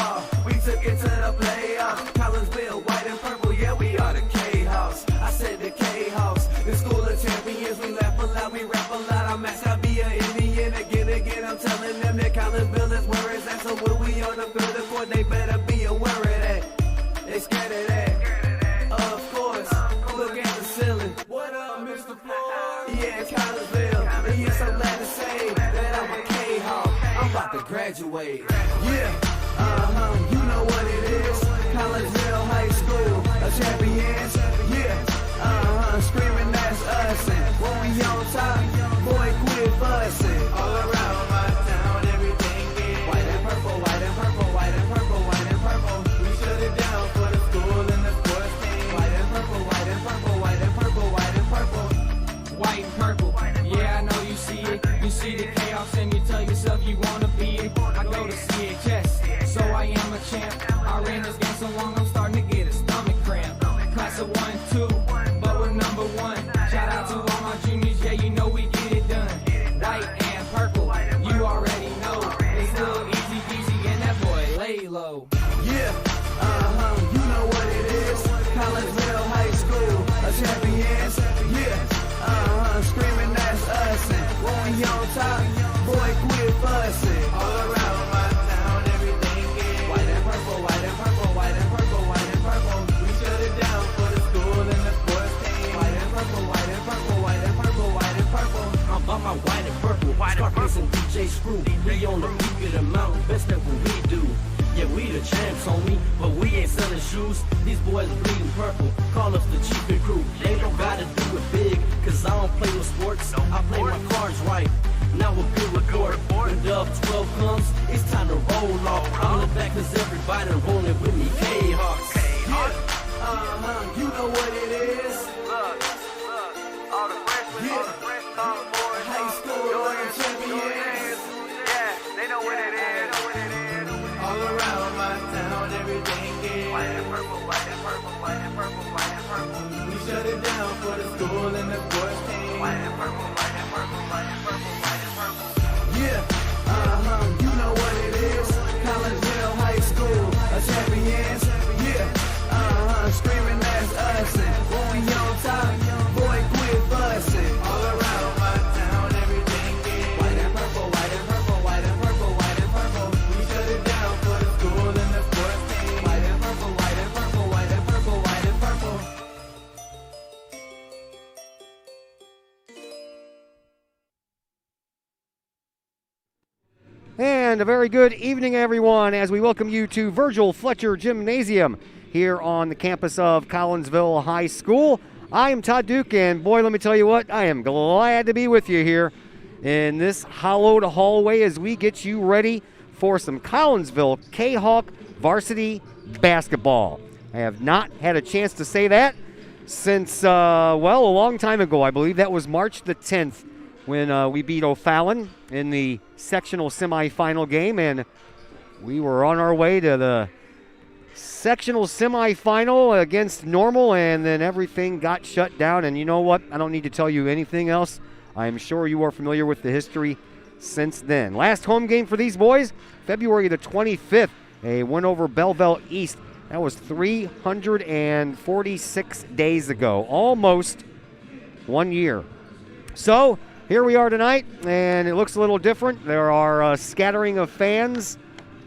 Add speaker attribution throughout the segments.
Speaker 1: ball. We took it to the playoffs. Collinsville, white and purple, yeah, we are the K-House. I said the K-House. The school of champions, we laugh a lot, we rap a lot. I'm at Sabia, Indian, again, I'm telling them that Collinsville is where it's at. So when we on the field of court, they better be aware of that. They scared of that. Of course, look at the ceiling. What up, Mr. Floyd? Yeah, it's Collinsville. And yes, I'm glad to say that I'm a K-Hawk. I'm about to graduate. Yeah, you know what it is. Collinsville High School, a champions. Yeah, screaming that's us. And when we on top, boy, quit fussing. All around my town, everything is white and purple, white and purple, white and purple, white and purple. We shut it down for the school and the sports team. White and purple, white and purple, white and purple, white and purple.
Speaker 2: White and purple, yeah, I know you see it. You see the chaos and you tell yourself you wanna be it. I go to CHS, so I am a champ. I ran this game so long I'm starting to get a stomach cramp. Class of 1, 2, but we're number 1. Shout out to all my juniors, yeah, you know we get it done. White and purple, you already know. It's little easy peasy and that boy lay low.
Speaker 1: Yeah, you know what it is. Collinsville High School, a champions. Yeah, screaming that's us. And when we on top, boy, quit fussing. All around my town, everything is white and purple, white and purple, white and purple, white and purple. We shut it down for the school and the sports team. White and purple, white and purple, white and purple, white and purple.
Speaker 3: I'm about my white and purple, Scarface and DJ Screw. We on the peak of the mountain, best at what we do. Yeah, we the champs, homie, but we ain't selling shoes. These boys bleeding purple, call us the cheapest crew. They don't gotta do it big, cause I don't play no sports. I play my cards right. Now a good report. When Dub 12 comes, it's time to roll off. I'm the back cause everybody rolling with me. K-Hawks.
Speaker 1: Yeah, you know what it is.
Speaker 4: All the freshmen,
Speaker 1: High school champions.
Speaker 4: yeah, they know what it is.
Speaker 1: All around my town, everything is
Speaker 4: White and purple, white and purple, white and purple, white and purple.
Speaker 1: we shut it down for the school and the sports team.
Speaker 4: White and purple, white and purple, white and purple, white and purple.
Speaker 1: Yeah, you know what it is. Collinsville High School, a champions. Yeah, screaming that's us. And when we on top, boy, quit fussing. All around my town, everything is white and purple, white and purple, white and purple, white and purple. We shut it down for the school and the sports team. White and purple, white and purple, white and purple, white and purple.
Speaker 5: And a very good evening, everyone, as we welcome you to Virgil Fletcher Gymnasium here on the campus of Collinsville High School. I am Todd Duke, and boy, let me tell you what, I am glad to be with you here in this hallowed hallway as we get you ready for some Collinsville K-Hawk varsity basketball. I have not had a chance to say that since, a long time ago. I believe that was March the 10th when we beat O'Fallon in the sectional semifinal game, and we were on our way to the sectional semifinal against Normal, and then everything got shut down. And you know what? I don't need to tell you anything else. I am sure you are familiar with the history since then. Last home game for these boys, February the 25th, a win over Belleville East. That was 346 days ago, almost 1 year. So here we are tonight, and it looks a little different. There are a scattering of fans,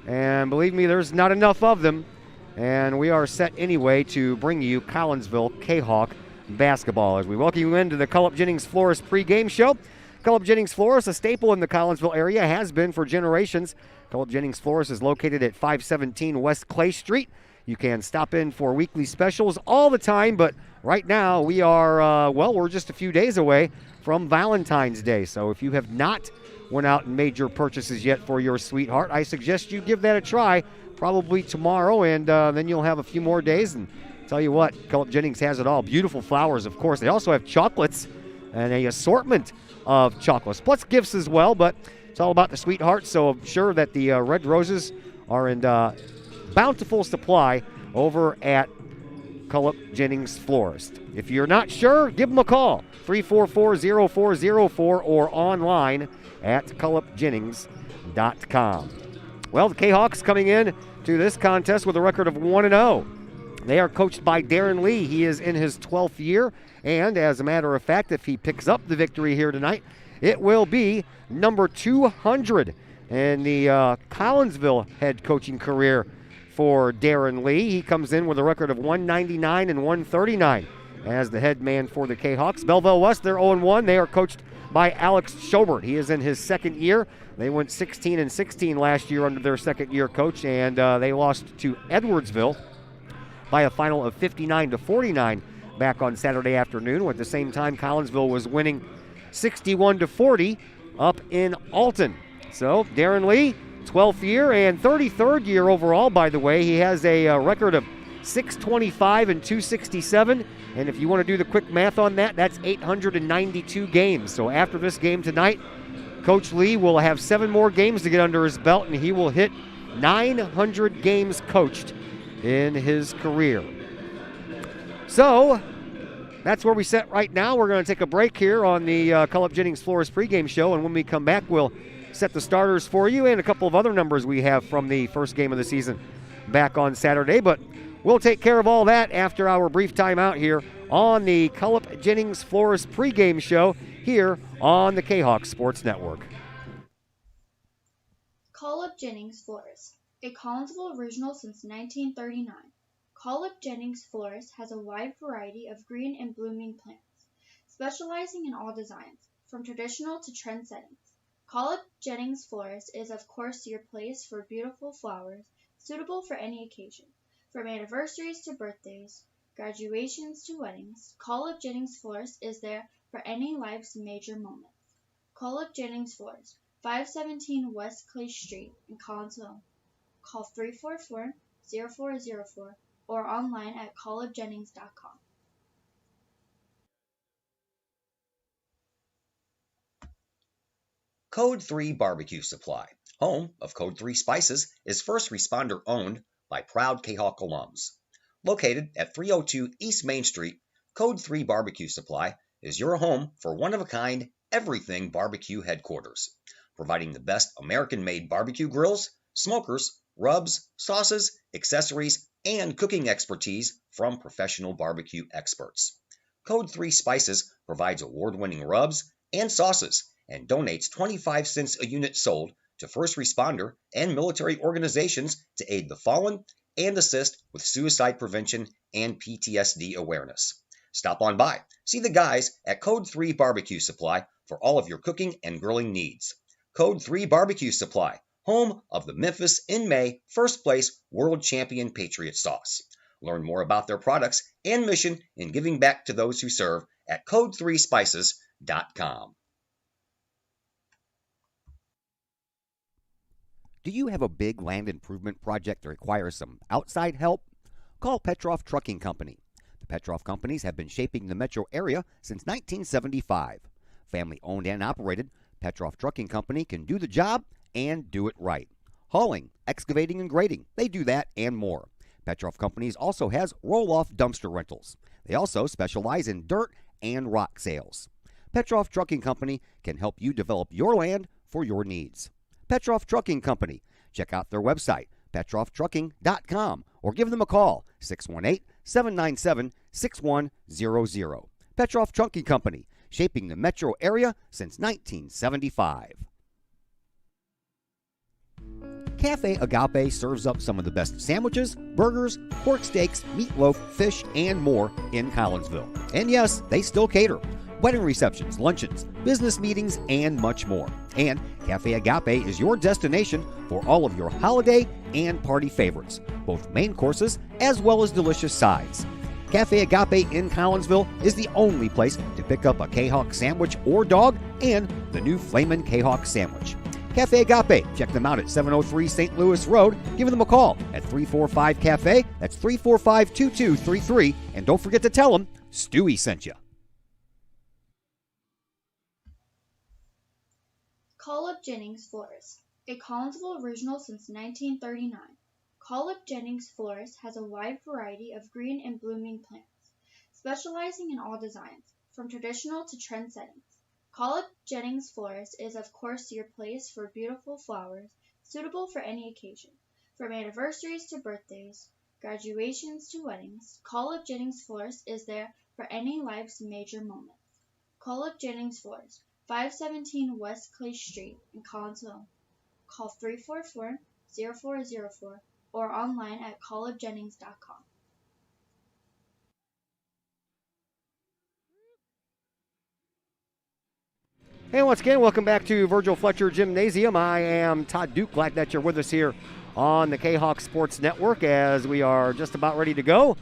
Speaker 5: and believe me, there's not enough of them. And we are set anyway to bring you Collinsville K-Hawk basketball as we welcome you into the Cullip Jennings Florist pregame show. Cullip Jennings Florist, a staple in the Collinsville area, has been for generations. Cullip Jennings Florist is located at 517 West Clay Street. You can stop in for weekly specials all the time, but right now we are, we're just a few days away from Valentine's Day. So if you have not went out and made your purchases yet for your sweetheart, I suggest you give that a try probably tomorrow, and then you'll have a few more days. And tell you what, Cullip Jennings has it all. Beautiful flowers, of course. They also have chocolates and a assortment of chocolates, plus gifts as well, but it's all about the sweetheart, so I'm sure that the red roses are in bountiful supply over at Cullip Jennings Florist. If you're not sure, give them a call, 344-0404, or online at cullipjennings.com. Well, the K-Hawks coming in to this contest with a record of 1-0. They are coached by Darren Lee. He is in his 12th year, and as a matter of fact, if he picks up the victory here tonight, it will be number 200 in the Collinsville head coaching career for Darren Lee. He comes in with a record of 199 and 139 as the head man for the Kahawks. Belleville West, they're 0-1. They are coached by Alex Schobert. He is in his second year. They went 16-16 last year under their second-year coach, and they lost to Edwardsville by a final of 59-49 back on Saturday afternoon. At the same time, Collinsville was winning 61-40 up in Alton. So Darren Lee, 12th year and 33rd year overall, by the way. He has a record of 625 and 267. And if you want to do the quick math on that, that's 892 games. So after this game tonight, Coach Lee will have 7 more games to get under his belt, and he will hit 900 games coached in his career. So that's where we sit right now. We're going to take a break here on the Cullip Jennings Flores pregame show, and when we come back, we'll set the starters for you and a couple of other numbers we have from the first game of the season back on Saturday. But we'll take care of all that after our brief timeout here on the Cullip Jennings Flores pregame show here on the Kahok Sports Network.
Speaker 6: Cullip Jennings Flores, a Collinsville original since 1939. Cullip Jennings Flores has a wide variety of green and blooming plants, specializing in all designs, from traditional to trend settings. Cullip Jennings Flores is of course your place for beautiful flowers, suitable for any occasion. From anniversaries to birthdays, graduations to weddings, Cullip Jennings Flores is there for any life's major moments. Cullip Jennings Flores, 517 West Clay Street in Collinsville. Call 344-0404 or online at cullipjennings.com.
Speaker 7: Code 3 Barbecue Supply, home of Code 3 Spices, is first responder owned by proud Kahok alums. Located at 302 East Main Street, Code 3 Barbecue Supply is your home for one-of-a-kind everything barbecue headquarters, providing the best American-made barbecue grills, smokers, rubs, sauces, accessories, and cooking expertise from professional barbecue experts. Code 3 Spices provides award-winning rubs and sauces and donates 25 cents a unit sold to first responder and military organizations to aid the fallen and assist with suicide prevention and PTSD awareness. Stop on by. See the guys at Code 3 Barbecue Supply for all of your cooking and grilling needs. Code 3 Barbecue Supply, home of the Memphis in May first place World Champion Patriot Sauce. Learn more about their products and mission in giving back to those who serve at code3spices.com.
Speaker 8: Do you have a big land improvement project that requires some outside help? Call Petroff Trucking Company. The Petroff Companies have been shaping the metro area since 1975. Family owned and operated, Petroff Trucking Company can do the job and do it right. Hauling, excavating, and grading, they do that and more. Petroff Companies also has roll-off dumpster rentals. They also specialize in dirt and rock sales. Petroff Trucking Company can help you develop your land for your needs. Petroff Trucking Company. Check out their website, petrofftrucking.com, or give them a call, 618-797-6100. Petroff Trucking Company, shaping the metro area since 1975. Cafe Agape serves up some of the best sandwiches, burgers, pork steaks, meatloaf, fish, and more in Collinsville. And yes, they still cater. Wedding receptions, luncheons, business meetings, and much more. And Cafe Agape is your destination for all of your holiday and party favorites, both main courses as well as delicious sides. Cafe Agape in Collinsville is the only place to pick up a Kahawk sandwich or dog and the new Flamin' Kahawk sandwich. Cafe Agape, check them out at 703 St. Louis Road. Give them a call at 345-CAFE. That's 345-2233. And don't forget to tell them Stewie sent you.
Speaker 6: Cullip Jennings Flores, a Collinsville original since 1939. Cullip Jennings Flores has a wide variety of green and blooming plants, specializing in all designs, from traditional to trend settings. Cullip Jennings Flores is of course your place for beautiful flowers, suitable for any occasion. From anniversaries to birthdays, graduations to weddings, Call Up Jennings Florist is there for any life's major moments. Call Up Jennings Florist, 517 West Clay Street in Collinsville. Call 344-0404 or online at callupjennings.com.
Speaker 5: And once again, welcome back to Virgil Fletcher Gymnasium. I am Todd Duke. Glad that you're with us here on the Kahok Sports Network as we are just about ready to go.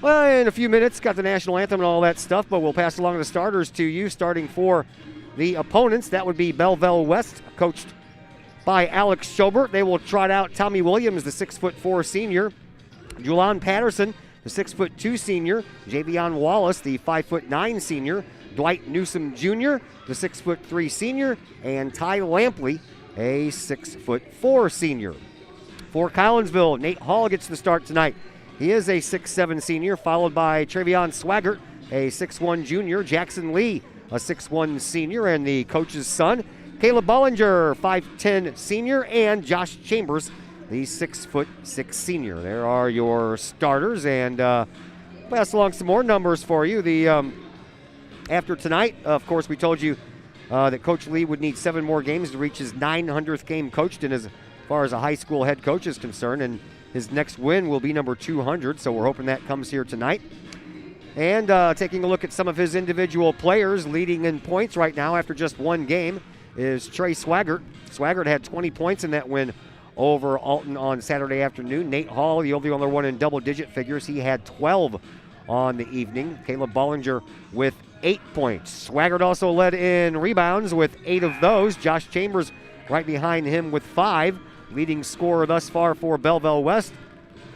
Speaker 5: Well, in a few minutes, got the national anthem and all that stuff, but we'll pass along the starters to you, starting for the opponents. That would be Belleville West, coached by Alex Schobert. They will trot out Tommy Williams, the 6'4" senior, Julian Patterson, the 6'2" senior, Javion Wallace, the 5'9" senior, Dwight Newsom Jr., the 6'3" senior, and Ty Lampley, a 6'4" senior. For Collinsville, Nate Hall gets the start tonight. He is a 6'7" senior, followed by Travion Swaggart, a 6'1" junior, Jackson Lee, a 6'1" senior, and the coach's son, Caleb Bollinger, 5'10" senior, and Josh Chambers, the 6'6" senior. There are your starters, and pass along some more numbers for you. After tonight, of course, we told you that Coach Lee would need 7 more games to reach his 900th game coached in as far as a high school head coach is concerned, and his next win will be number 200, so we're hoping that comes here tonight. And taking a look at some of his individual players leading in points right now after just one game is Trey Swaggart. Swaggart had 20 points in that win over Alton on Saturday afternoon. Nate Hall, the only one in double-digit figures, he had 12 on the evening. Caleb Bollinger with 8 points. Swaggart also led in rebounds with 8 of those. Josh Chambers right behind him with 5. Leading scorer thus far for Belleville West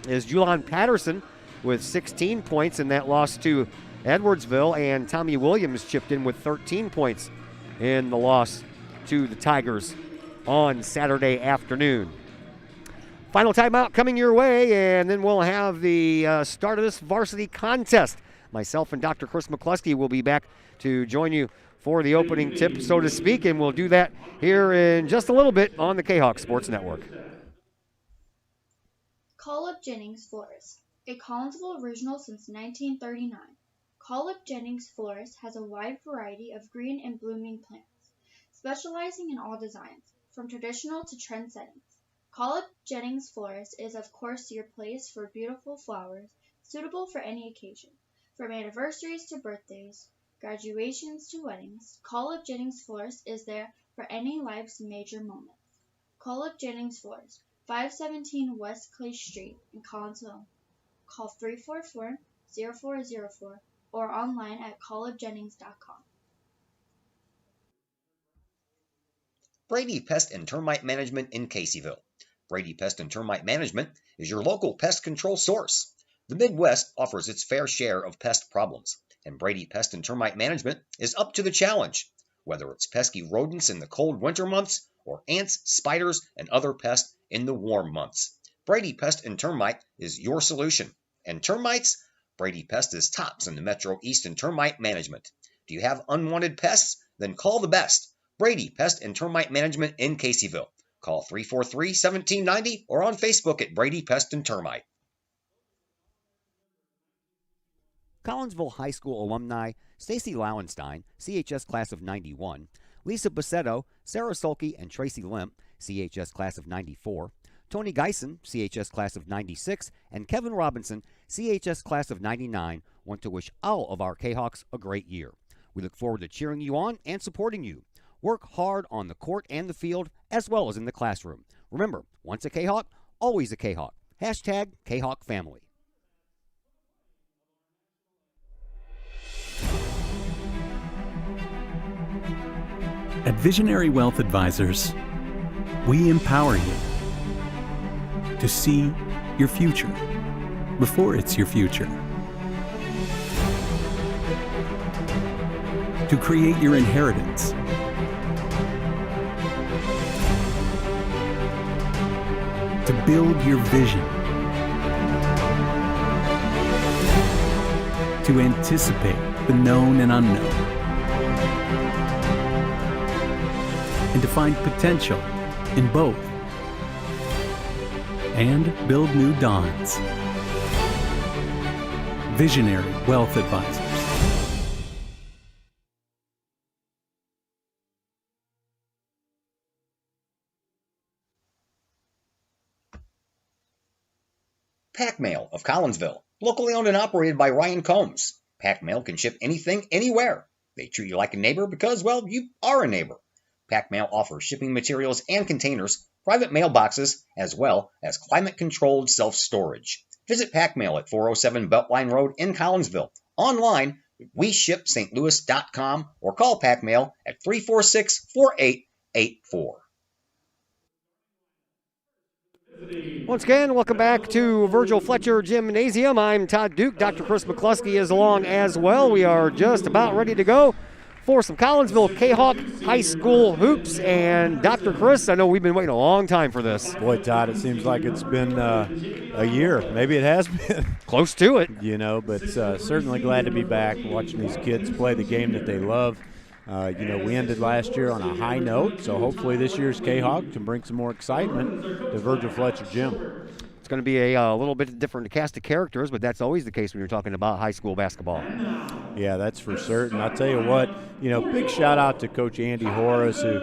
Speaker 5: is Julian Patterson with 16 points in that loss to Edwardsville, and Tommy Williams chipped in with 13 points in the loss to the Tigers on Saturday afternoon. Final timeout coming your way, and then we'll have the start of this varsity contest. Myself and Dr. Chris McCluskey will be back to join you for the opening tip, so to speak, and we'll do that here in just a little bit on the Kahok Sports Network.
Speaker 6: Call Up Jennings Florist, a Collinsville original since 1939. Call Up Jennings Florist has a wide variety of green and blooming plants, specializing in all designs, from traditional to trend settings. Call Up Jennings Florist is of course your place for beautiful flowers, suitable for any occasion. From anniversaries to birthdays, graduations to weddings, Call Up Jennings Florist is there for any life's major moments. Call Up Jennings Florist, 517 West Clay Street in Collinsville. Call 344-0404 or online at callupjennings.com.
Speaker 7: Brady Pest and Termite Management in Caseyville. Brady Pest and Termite Management is your local pest control source. The Midwest offers its fair share of pest problems, and Brady Pest and Termite Management is up to the challenge. Whether it's pesky rodents in the cold winter months or ants, spiders, and other pests in the warm months, Brady Pest and Termite is your solution. And termites? Brady Pest is tops in the Metro East in termite management. Do you have unwanted pests? Then call the best. Brady Pest and Termite Management in Caseyville. Call 343-1790 or on Facebook at Brady Pest and Termite.
Speaker 8: Collinsville High School alumni Stacy Lauenstein, CHS class of 91, Lisa Bassetto, Sarah Sulke, and Tracy Limp, CHS class of 94, Tony Geisen, CHS class of 96, and Kevin Robinson, CHS class of 99, want to wish all of our Kahawks a great year. We look forward to cheering you on and supporting you. Work hard on the court and the field, as well as in the classroom. Remember, once a Kahawk, always a Kahawk. Hashtag Kahawk Family.
Speaker 9: At Visionary Wealth Advisors, we empower you to see your future before it's your future, to create your inheritance, to build your vision, to anticipate the known and unknown, and to find potential in both. and build new dawns. Visionary Wealth Advisors.
Speaker 7: Pack Mail of Collinsville, locally owned and operated by Ryan Combs. Pack Mail can ship anything, anywhere. They treat you like a neighbor because, well, you are a neighbor. Pack Mail offers shipping materials and containers, private mailboxes, as well as climate-controlled self-storage. Visit Pack Mail at 407 Beltline Road in Collinsville. Online, WeShipSt.Louis.com or call Pack Mail at 346-4884.
Speaker 5: Once again, welcome back to Virgil Fletcher Gymnasium. I'm Todd Duke. Dr. Chris McCluskey is along as well. We are just about ready to go for some Collinsville Kahok High School hoops. And Dr. Chris, I know we've been waiting a long time for this.
Speaker 10: Boy, Todd, it seems like it's been a year. Maybe it has been.
Speaker 5: Close to it.
Speaker 10: You know, but certainly glad to be back watching these kids play the game that they love. We ended last year on a high note, so hopefully this year's Kahok can bring some more excitement to Virgil Fletcher Gym.
Speaker 5: It's going to be a little bit different cast of characters, but that's always the case when you're talking about high school basketball.
Speaker 10: Yeah, that's for certain. I'll tell you what, big shout out to Coach Andy Horace who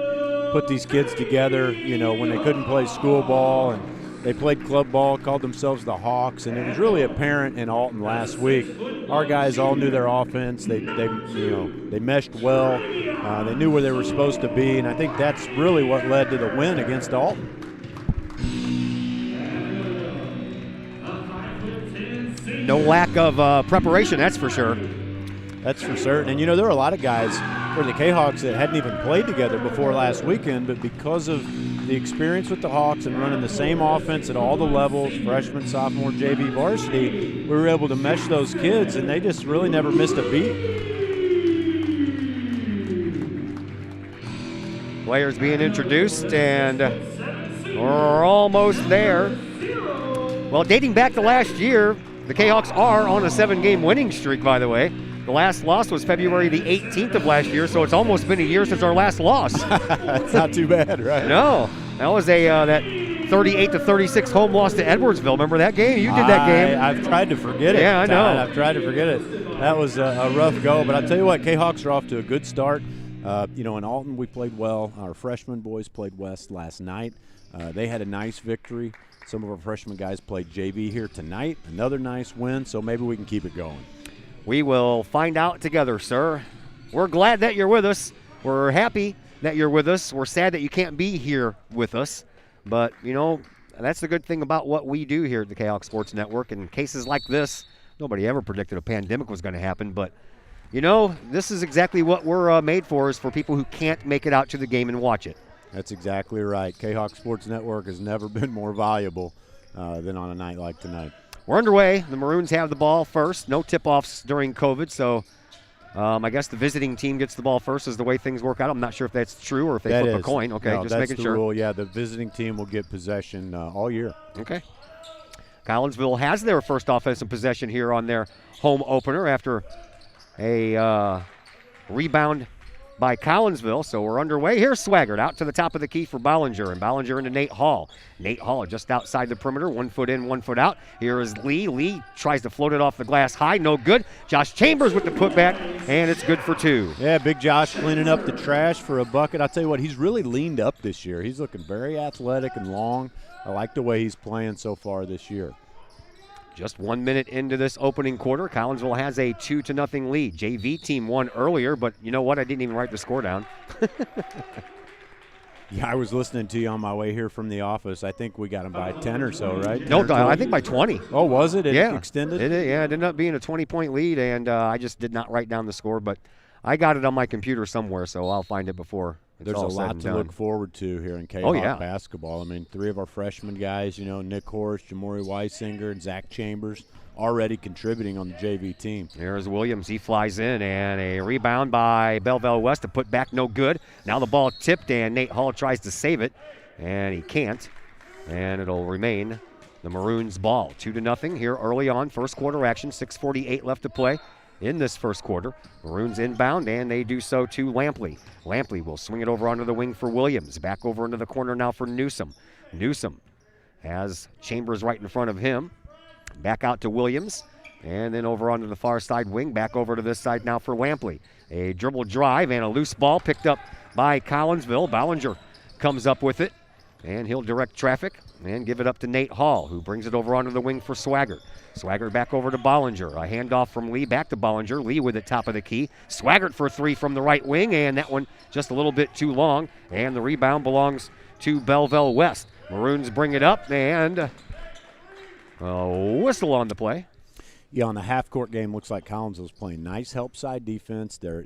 Speaker 10: put these kids together, when they couldn't play school ball and they played club ball, called themselves the Hawks, and it was really apparent in Alton last week. Our guys all knew their offense. They meshed well. They knew where they were supposed to be, and I think that's really what led to the win against Alton.
Speaker 5: No lack of preparation, that's for sure.
Speaker 10: That's for certain. And, there are a lot of guys for the Kahawks that hadn't even played together before last weekend, but because of the experience with the Hawks and running the same offense at all the levels, freshman, sophomore, JV, varsity, we were able to mesh those kids, and they just really never missed a beat.
Speaker 5: Players being introduced, and we're almost there. Well, dating back to last year, the Kahawks are on a 7-game winning streak, by the way. The last loss was February the 18th of last year, so it's almost been a year since our last loss.
Speaker 10: That's not too bad, right?
Speaker 5: No. That was that 38-36 home loss to Edwardsville. Remember that game? You did that game.
Speaker 10: I've tried to forget it.
Speaker 5: Yeah, I know.
Speaker 10: I've tried to forget it. That was a rough go, but I'll tell you what, Kahawks are off to a good start. In Alton, we played well. Our freshman boys played West last night. They had a nice victory. Some of our freshman guys played JV here tonight. Another nice win, so maybe we can keep it going.
Speaker 5: We will find out together, sir. We're glad that you're with us. We're happy that you're with us. We're sad that you can't be here with us. But, that's the good thing about what we do here at the Kahok Sports Network. In cases like this, nobody ever predicted a pandemic was going to happen. But, this is exactly what we're made for, is for people who can't make it out to the game and watch it.
Speaker 10: That's exactly right. Kahok Sports Network has never been more valuable than on a night like tonight.
Speaker 5: We're underway. The Maroons have the ball first. No tip-offs during COVID, so I guess the visiting team gets the ball first is the way things work out. I'm not sure if that's true or if they flip a coin. Okay,
Speaker 10: no,
Speaker 5: just
Speaker 10: that's
Speaker 5: making
Speaker 10: the
Speaker 5: sure.
Speaker 10: Rule. Yeah, the visiting team will get possession all year.
Speaker 5: Okay. Collinsville has their first offensive possession here on their home opener after a rebound by Collinsville. So we're underway. Here's Swaggart out to the top of the key for Bollinger, and Bollinger into Nate Hall. Nate Hall just outside the perimeter, 1 foot in, 1 foot out. Here is Lee. Lee tries to float it off the glass high, no good. Josh Chambers with the putback, and it's good for 2.
Speaker 10: Yeah, big Josh cleaning up the trash for a bucket. I'll tell you what, he's really leaned up this year. He's looking very athletic and long. I like the way he's playing so far this year.
Speaker 5: Just 1 minute into this opening quarter, Collinsville has a 2-0 lead. JV team won earlier, but you know what? I didn't even write the score down.
Speaker 10: Yeah, I was listening to you on my way here from the office. I think we got them by 10 or so, right?
Speaker 5: No, I think by 20.
Speaker 10: Oh, was it?
Speaker 5: Yeah.
Speaker 10: Extended?
Speaker 5: It ended up being a 20-point lead, and I just did not write down the score, but I got it on my computer somewhere, so I'll find it before it's
Speaker 10: There's a
Speaker 5: all said
Speaker 10: lot
Speaker 5: and
Speaker 10: to
Speaker 5: done.
Speaker 10: look forward to here in Kahok
Speaker 5: yeah.
Speaker 10: basketball. I mean, 3 of our freshman guys, Nick Horst, Jamori Weisinger, and Zach Chambers, already contributing on the JV team.
Speaker 5: There's Williams. He flies in, and a rebound by Belleville West to put back, no good. Now the ball tipped, and Nate Hall tries to save it, and he can't. And it'll remain the Maroons' ball. 2-0 here early on. First quarter action, 6:48 left to play in this first quarter. Maroons inbound, and they do so to Lampley. Lampley will swing it over onto the wing for Williams. Back over into the corner now for Newsom. Newsom Has Chambers right in front of him. Back out to Williams. And then over onto the far side wing. Back over to this side now for Lampley. A dribble drive and a loose ball picked up by Collinsville. Ballinger comes up with it. And he'll direct traffic and give it up to Nate Hall, who brings it over onto the wing for Swaggart. Swaggart back over to Bollinger. A handoff from Lee back to Bollinger. Lee with it top of the key. Swaggart for three from the right wing, and that one just a little bit too long. And the rebound belongs to Belleville West. Maroons bring it up, and a whistle on the play.
Speaker 10: Yeah, on the half-court game, looks like Collinsville's playing nice help side defense. They're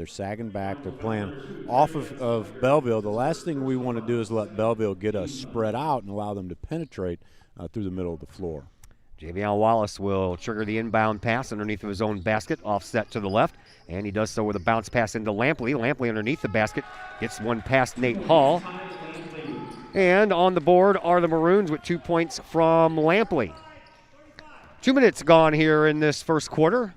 Speaker 10: sagging back. They're playing off of Belleville. The last thing we want to do is let Belleville get us spread out and allow them to penetrate through the middle of the floor.
Speaker 5: Javion Wallace will trigger the inbound pass underneath of his own basket, offset to the left, and he does so with a bounce pass into Lampley. Lampley underneath the basket gets one past Nate Hall. And on the board are the Maroons with 2 points from Lampley. 2 minutes gone here in this first quarter.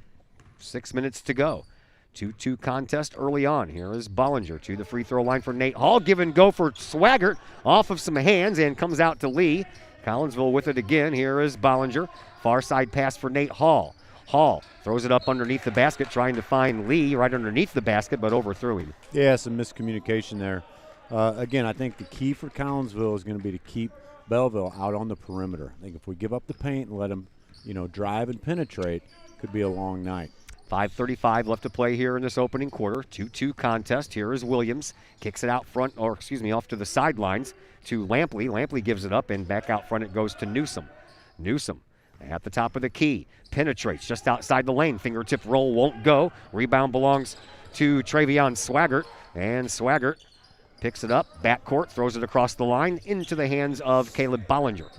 Speaker 5: 6 minutes to go. 2-2 contest early on. Here is Bollinger to the free throw line for Nate Hall. Give and go for Swaggart off of some hands and comes out to Lee. Collinsville with it again. Here is Bollinger. Far side pass for Nate Hall. Hall throws it up underneath the basket, trying to find Lee right underneath the basket, but overthrew him.
Speaker 10: Yeah, some miscommunication there. Again, I think the key for Collinsville is going to be to keep Belleville out on the perimeter. I think if we give up the paint and let them drive and penetrate, could be a long night.
Speaker 5: 5:35 left to play here in this opening quarter. 2-2 contest. Here is Williams. Kicks it out front, off to the sidelines to Lampley. Lampley gives it up, and back out front it goes to Newsom. Newsom at the top of the key. Penetrates just outside the lane. Fingertip roll won't go. Rebound belongs to Travion Swaggart, and Swaggart picks it up. Backcourt, throws it across the line into the hands of Caleb Bollinger.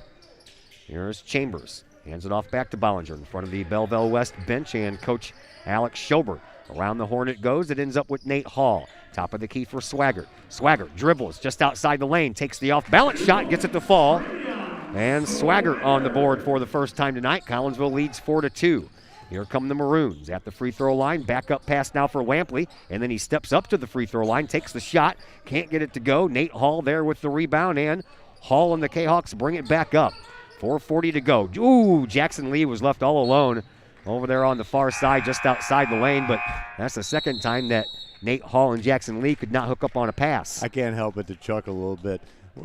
Speaker 5: Here's Chambers. Hands it off back to Bollinger in front of the Belleville West bench and Coach Alex Schobert. Around the horn it goes. It ends up with Nate Hall. Top of the key for Swaggart. Swaggart dribbles just outside the lane. Takes the off-balance shot. Gets it to fall. And Swaggart on the board for the first time tonight. Collinsville leads 4-2. Here come the Maroons at the free throw line. Back up pass now for Lampley. And then he steps up to the free throw line. Takes the shot. Can't get it to go. Nate Hall there with the rebound. And Hall and the Kahawks bring it back up. 4:40 to go. Ooh, Jackson Lee was left all alone over there on the far side, just outside the lane, but that's the second time that Nate Hall and Jackson Lee could not hook up on a pass.
Speaker 10: I can't help but to chuckle a little bit.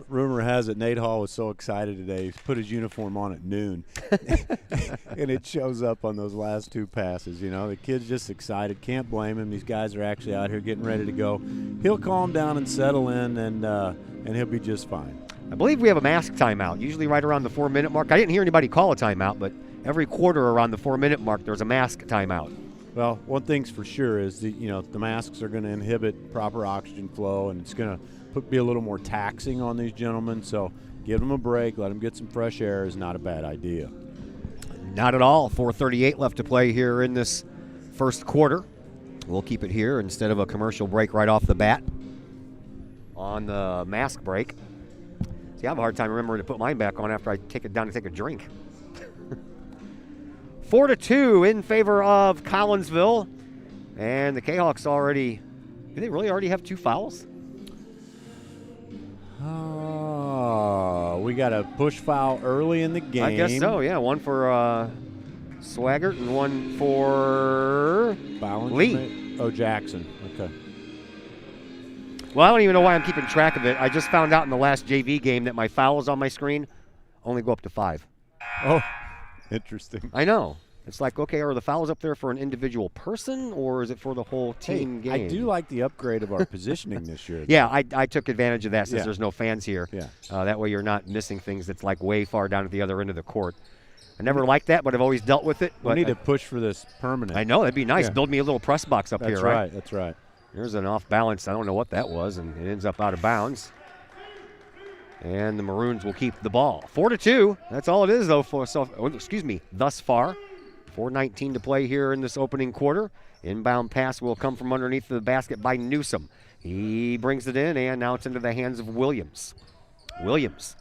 Speaker 10: Rumor has it Nate Hall was so excited today, he put his uniform on at noon, and it shows up on those last two passes. The kid's just excited. Can't blame him. These guys are actually out here getting ready to go. He'll calm down and settle in, and he'll be just fine.
Speaker 5: I believe we have a mask timeout, usually right around the 4-minute mark. I didn't hear anybody call a timeout, but every quarter around the 4-minute mark, there's a mask timeout.
Speaker 10: Well, one thing's for sure is the masks are going to inhibit proper oxygen flow, and it's going to be a little more taxing on these gentlemen. So give them a break, let them get some fresh air is not a bad idea.
Speaker 5: Not at all. 4:38 left to play here in this first quarter. We'll keep it here instead of a commercial break right off the bat on the mask break. See, I have a hard time remembering to put mine back on after I take it down to take a drink. 4-2 in favor of Collinsville. And the Kahawks do they really already have 2 fouls?
Speaker 10: We got a push foul early in the game.
Speaker 5: I guess so, yeah. One for Swaggart and one for Lee.
Speaker 10: Jackson. Okay.
Speaker 5: Well, I don't even know why I'm keeping track of it. I just found out in the last JV game that my fouls on my screen only go up to 5.
Speaker 10: Oh, interesting.
Speaker 5: I know. It's like, okay, are the fouls up there for an individual person, or is it for the whole team game?
Speaker 10: I do like the upgrade of our positioning this year.
Speaker 5: Yeah, I took advantage of that since there's no fans here.
Speaker 10: Yeah.
Speaker 5: That way you're not missing things that's like way far down at the other end of the court. I never liked that, but I've always dealt with it.
Speaker 10: We need to push for this permanent.
Speaker 5: I know, that'd be nice. Yeah. Build me a little press box up here, right?
Speaker 10: That's right.
Speaker 5: Here's an off balance. I don't know what that was, and it ends up out of bounds. And the Maroons will keep the ball. 4-2. That's all it is, though, thus far. 4:19 to play here in this opening quarter. Inbound pass will come from underneath the basket by Newsom. He brings it in, and now it's into the hands of Williams. Williams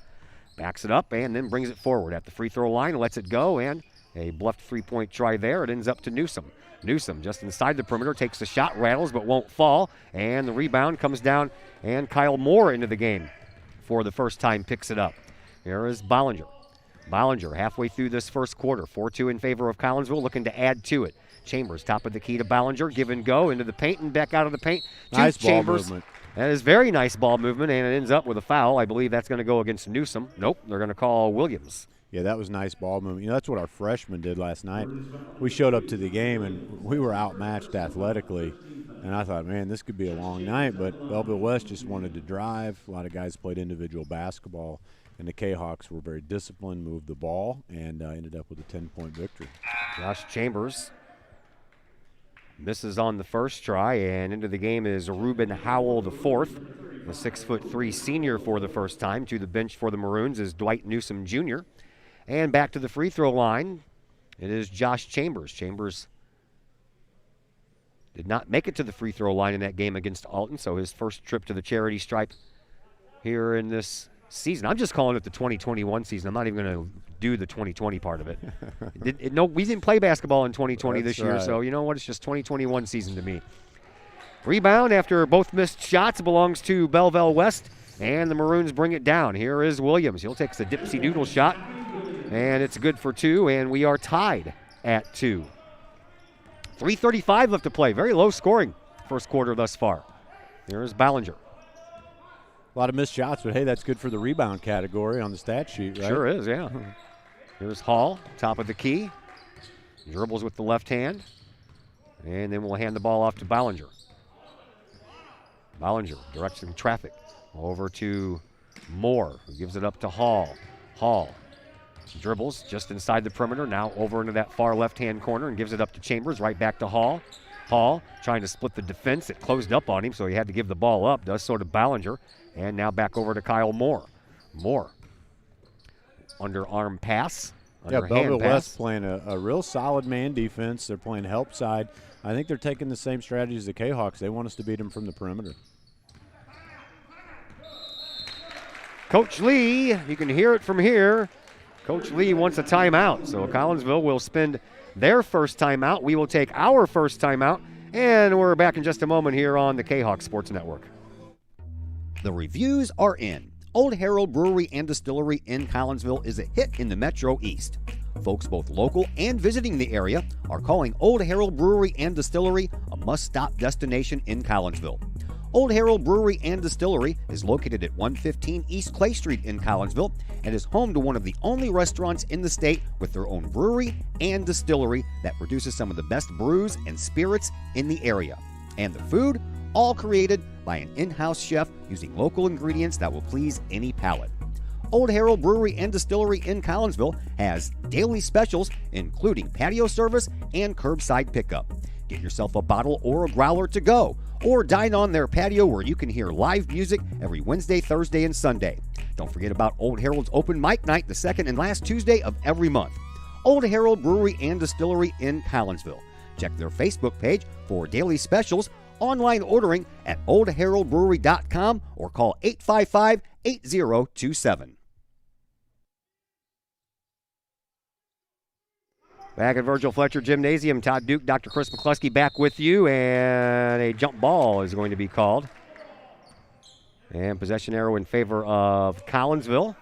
Speaker 5: backs it up and then brings it forward at the free throw line, lets it go, and a bluffed three-point try there. It ends up to Newsom. Newsom just inside the perimeter, takes the shot, rattles, but won't fall, and the rebound comes down, and Kyle Moore into the game for the first time picks it up. Here is Bollinger. Bollinger halfway through this first quarter, 4-2 in favor of Collinsville, looking to add to it. Chambers, top of the key to Bollinger, give and go into the paint and back out of the paint.
Speaker 10: Nice ball
Speaker 5: Chambers.
Speaker 10: movement.
Speaker 5: That is very nice ball movement, and it ends up with a foul. I believe that's going to go against Newsom. Nope, they're going to call Williams.
Speaker 10: Yeah, that was nice ball movement. You know, that's what our freshmen did last night. We showed up to the game, and we were outmatched athletically. And I thought, man, this could be a long night. But Belleville West just wanted to drive. A lot of guys played individual basketball. And the Kahawks were very disciplined, moved the ball, and ended up with a 10-point victory.
Speaker 5: Josh Chambers misses on the first try, and into the game is Reuben Howell the fourth, the 6'3" senior for the first time. To the bench for the Maroons is Dwight Newsom Jr. And back to the free throw line, it is Josh Chambers. Chambers did not make it to the free throw line in that game against Alton, so his first trip to the charity stripe here in this season. I'm just calling it the 2021 season. I'm not even going to do the 2020 part of it. No, we didn't play basketball in 2020 this year, so you know what? It's just 2021 season to me. Rebound after both missed shots belongs to Belleville West, and the Maroons bring it down. Here is Williams. He'll take the dipsy doodle shot, and it's good for two, and we are tied at 2. 3:35 left to play. Very low scoring first quarter thus far. Here is Ballinger.
Speaker 10: A lot of missed shots, but hey, that's good for the rebound category on the stat sheet, right?
Speaker 5: Sure is, yeah. Here's Hall, top of the key. Dribbles with the left hand. And then we'll hand the ball off to Ballinger. Ballinger directs some traffic over to Moore, who gives it up to Hall. Hall dribbles just inside the perimeter, now over into that far left-hand corner and gives it up to Chambers, right back to Hall. Hall trying to split the defense. It closed up on him, so he had to give the ball up. Does so to Ballinger. And now back over to Kyle Moore. Moore. Underarm pass.
Speaker 10: Yeah, Belleville
Speaker 5: pass.
Speaker 10: West playing a real solid man defense. They're playing help side. I think they're taking the same strategy as the Kahawks. They want us to beat them from the perimeter.
Speaker 5: Coach Lee, you can hear it from here. Coach Lee wants a timeout. So Collinsville will spend their first timeout. We will take our first timeout. And we're back in just a moment here on the Kahawk Sports Network.
Speaker 8: The reviews are in. Old Herald Brewery and Distillery in Collinsville is a hit in the Metro East. Folks both local and visiting the area are calling Old Herald Brewery and Distillery a must-stop destination in Collinsville. Old Herald Brewery and Distillery is located at 115 East Clay Street in Collinsville and is home to one of the only restaurants in the state with their own brewery and distillery that produces some of the best brews and spirits in the area. And the food, all created by an in-house chef using local ingredients that will please any palate. Old Herald Brewery and Distillery in Collinsville has daily specials, including patio service and curbside pickup. Get yourself a bottle or a growler to go, or dine on their patio where you can hear live music every Wednesday, Thursday, and Sunday. Don't forget about Old Herald's open mic night the second and last Tuesday of every month. Old Herald Brewery and Distillery in Collinsville. Check their Facebook page for daily specials, online ordering at oldheraldbrewery.com, or call 855-8027.
Speaker 5: Back at Virgil Fletcher Gymnasium, Todd Duke, Dr. Chris McCluskey back with you, and a jump ball is going to be called. And possession arrow in favor of Collinsville.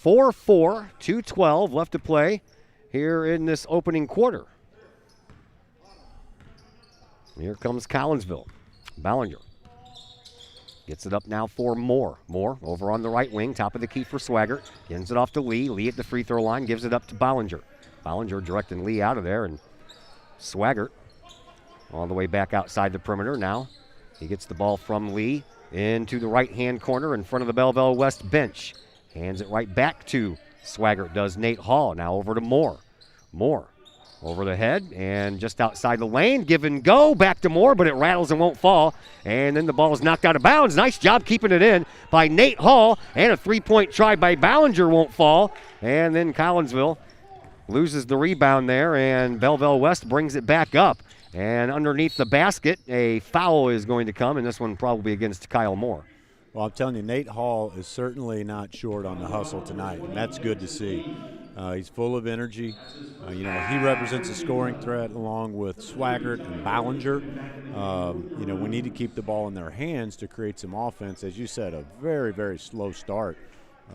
Speaker 5: 4-4, 2:12 left to play here in this opening quarter. Here comes Collinsville. Ballinger gets it up now for Moore. Moore over on the right wing, top of the key for Swaggart. Gets it off to Lee. Lee at the free throw line, gives it up to Ballinger. Ballinger directing Lee out of there, and Swaggart all the way back outside the perimeter. Now he gets the ball from Lee into the right-hand corner in front of the Belleville West bench. Hands it right back to Swaggart, does Nate Hall. Now over to Moore. Moore over the head and just outside the lane. Give and go. Back to Moore, but it rattles and won't fall. And then the ball is knocked out of bounds. Nice job keeping it in by Nate Hall. And a three-point try by Ballinger won't fall. And then Collinsville loses the rebound there, and Belleville West brings it back up. And underneath the basket, a foul is going to come, and this one probably against Kyle Moore.
Speaker 10: Well, I'm telling you, Nate Hall is certainly not short on the hustle tonight, and that's good to see. He's full of energy. He represents a scoring threat along with Swaggart and Ballinger. We need to keep the ball in their hands to create some offense. As you said, a very, very slow start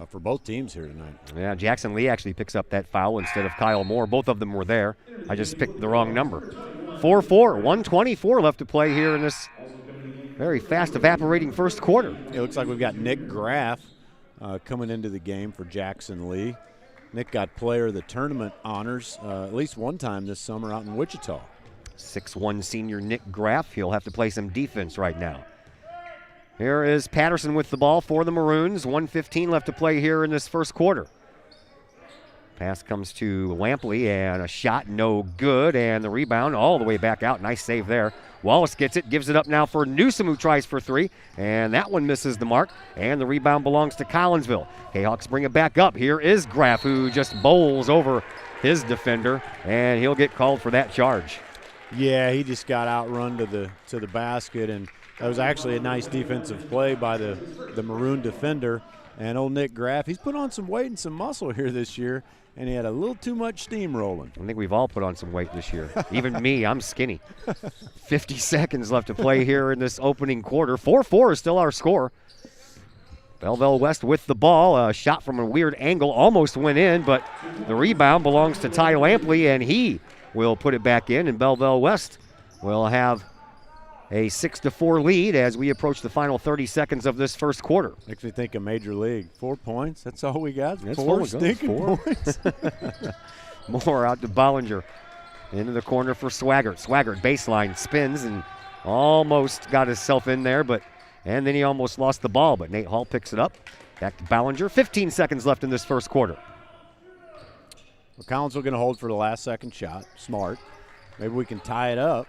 Speaker 10: for both teams here tonight.
Speaker 5: Yeah, Jackson Lee actually picks up that foul instead of Kyle Moore. Both of them were there. I just picked the wrong number. 4-4, 124 left to play here in this very fast evaporating first quarter.
Speaker 10: It looks like we've got Nick Graff coming into the game for Jackson Lee. Nick got player of the tournament honors at least one time this summer out in Wichita.
Speaker 5: 6'1 senior Nick Graff. He'll have to play some defense right now. Here is Patterson with the ball for the Maroons. 1:15 left to play here in this first quarter. Pass comes to Lampley, and a shot no good, and the rebound all the way back out. Nice save there. Wallace gets it, gives it up now for Newsom, who tries for three, and that one misses the mark, and the rebound belongs to Collinsville. Jayhawks bring it back up. Here is Graff, who just bowls over his defender, and he'll get called for that charge.
Speaker 10: Yeah, he just got outrun to the basket, and that was actually a nice defensive play by the Maroon defender. And old Nick Graff, he's put on some weight and some muscle here this year, and he had a little too much steam rolling.
Speaker 5: I think we've all put on some weight this year. Even me, I'm skinny. 50 seconds left to play here in this opening quarter. 4-4 is still our score. Belleville West with the ball. A shot from a weird angle almost went in, but the rebound belongs to Ty Lampley, and he will put it back in, and Belleville West will have a 6-4 lead as we approach the final 30 seconds of this first quarter.
Speaker 10: Makes me think of Major League. 4 points, that's all we got.
Speaker 5: That's
Speaker 10: four stinking points.
Speaker 5: More out to Bollinger. Into the corner for Swaggart. Swaggart baseline spins and almost got himself in there, and then he almost lost the ball, but Nate Hall picks it up. Back to Ballinger. 15 seconds left in this first quarter.
Speaker 10: Well, Collinsville going to hold for the last second shot. Smart. Maybe we can tie it up.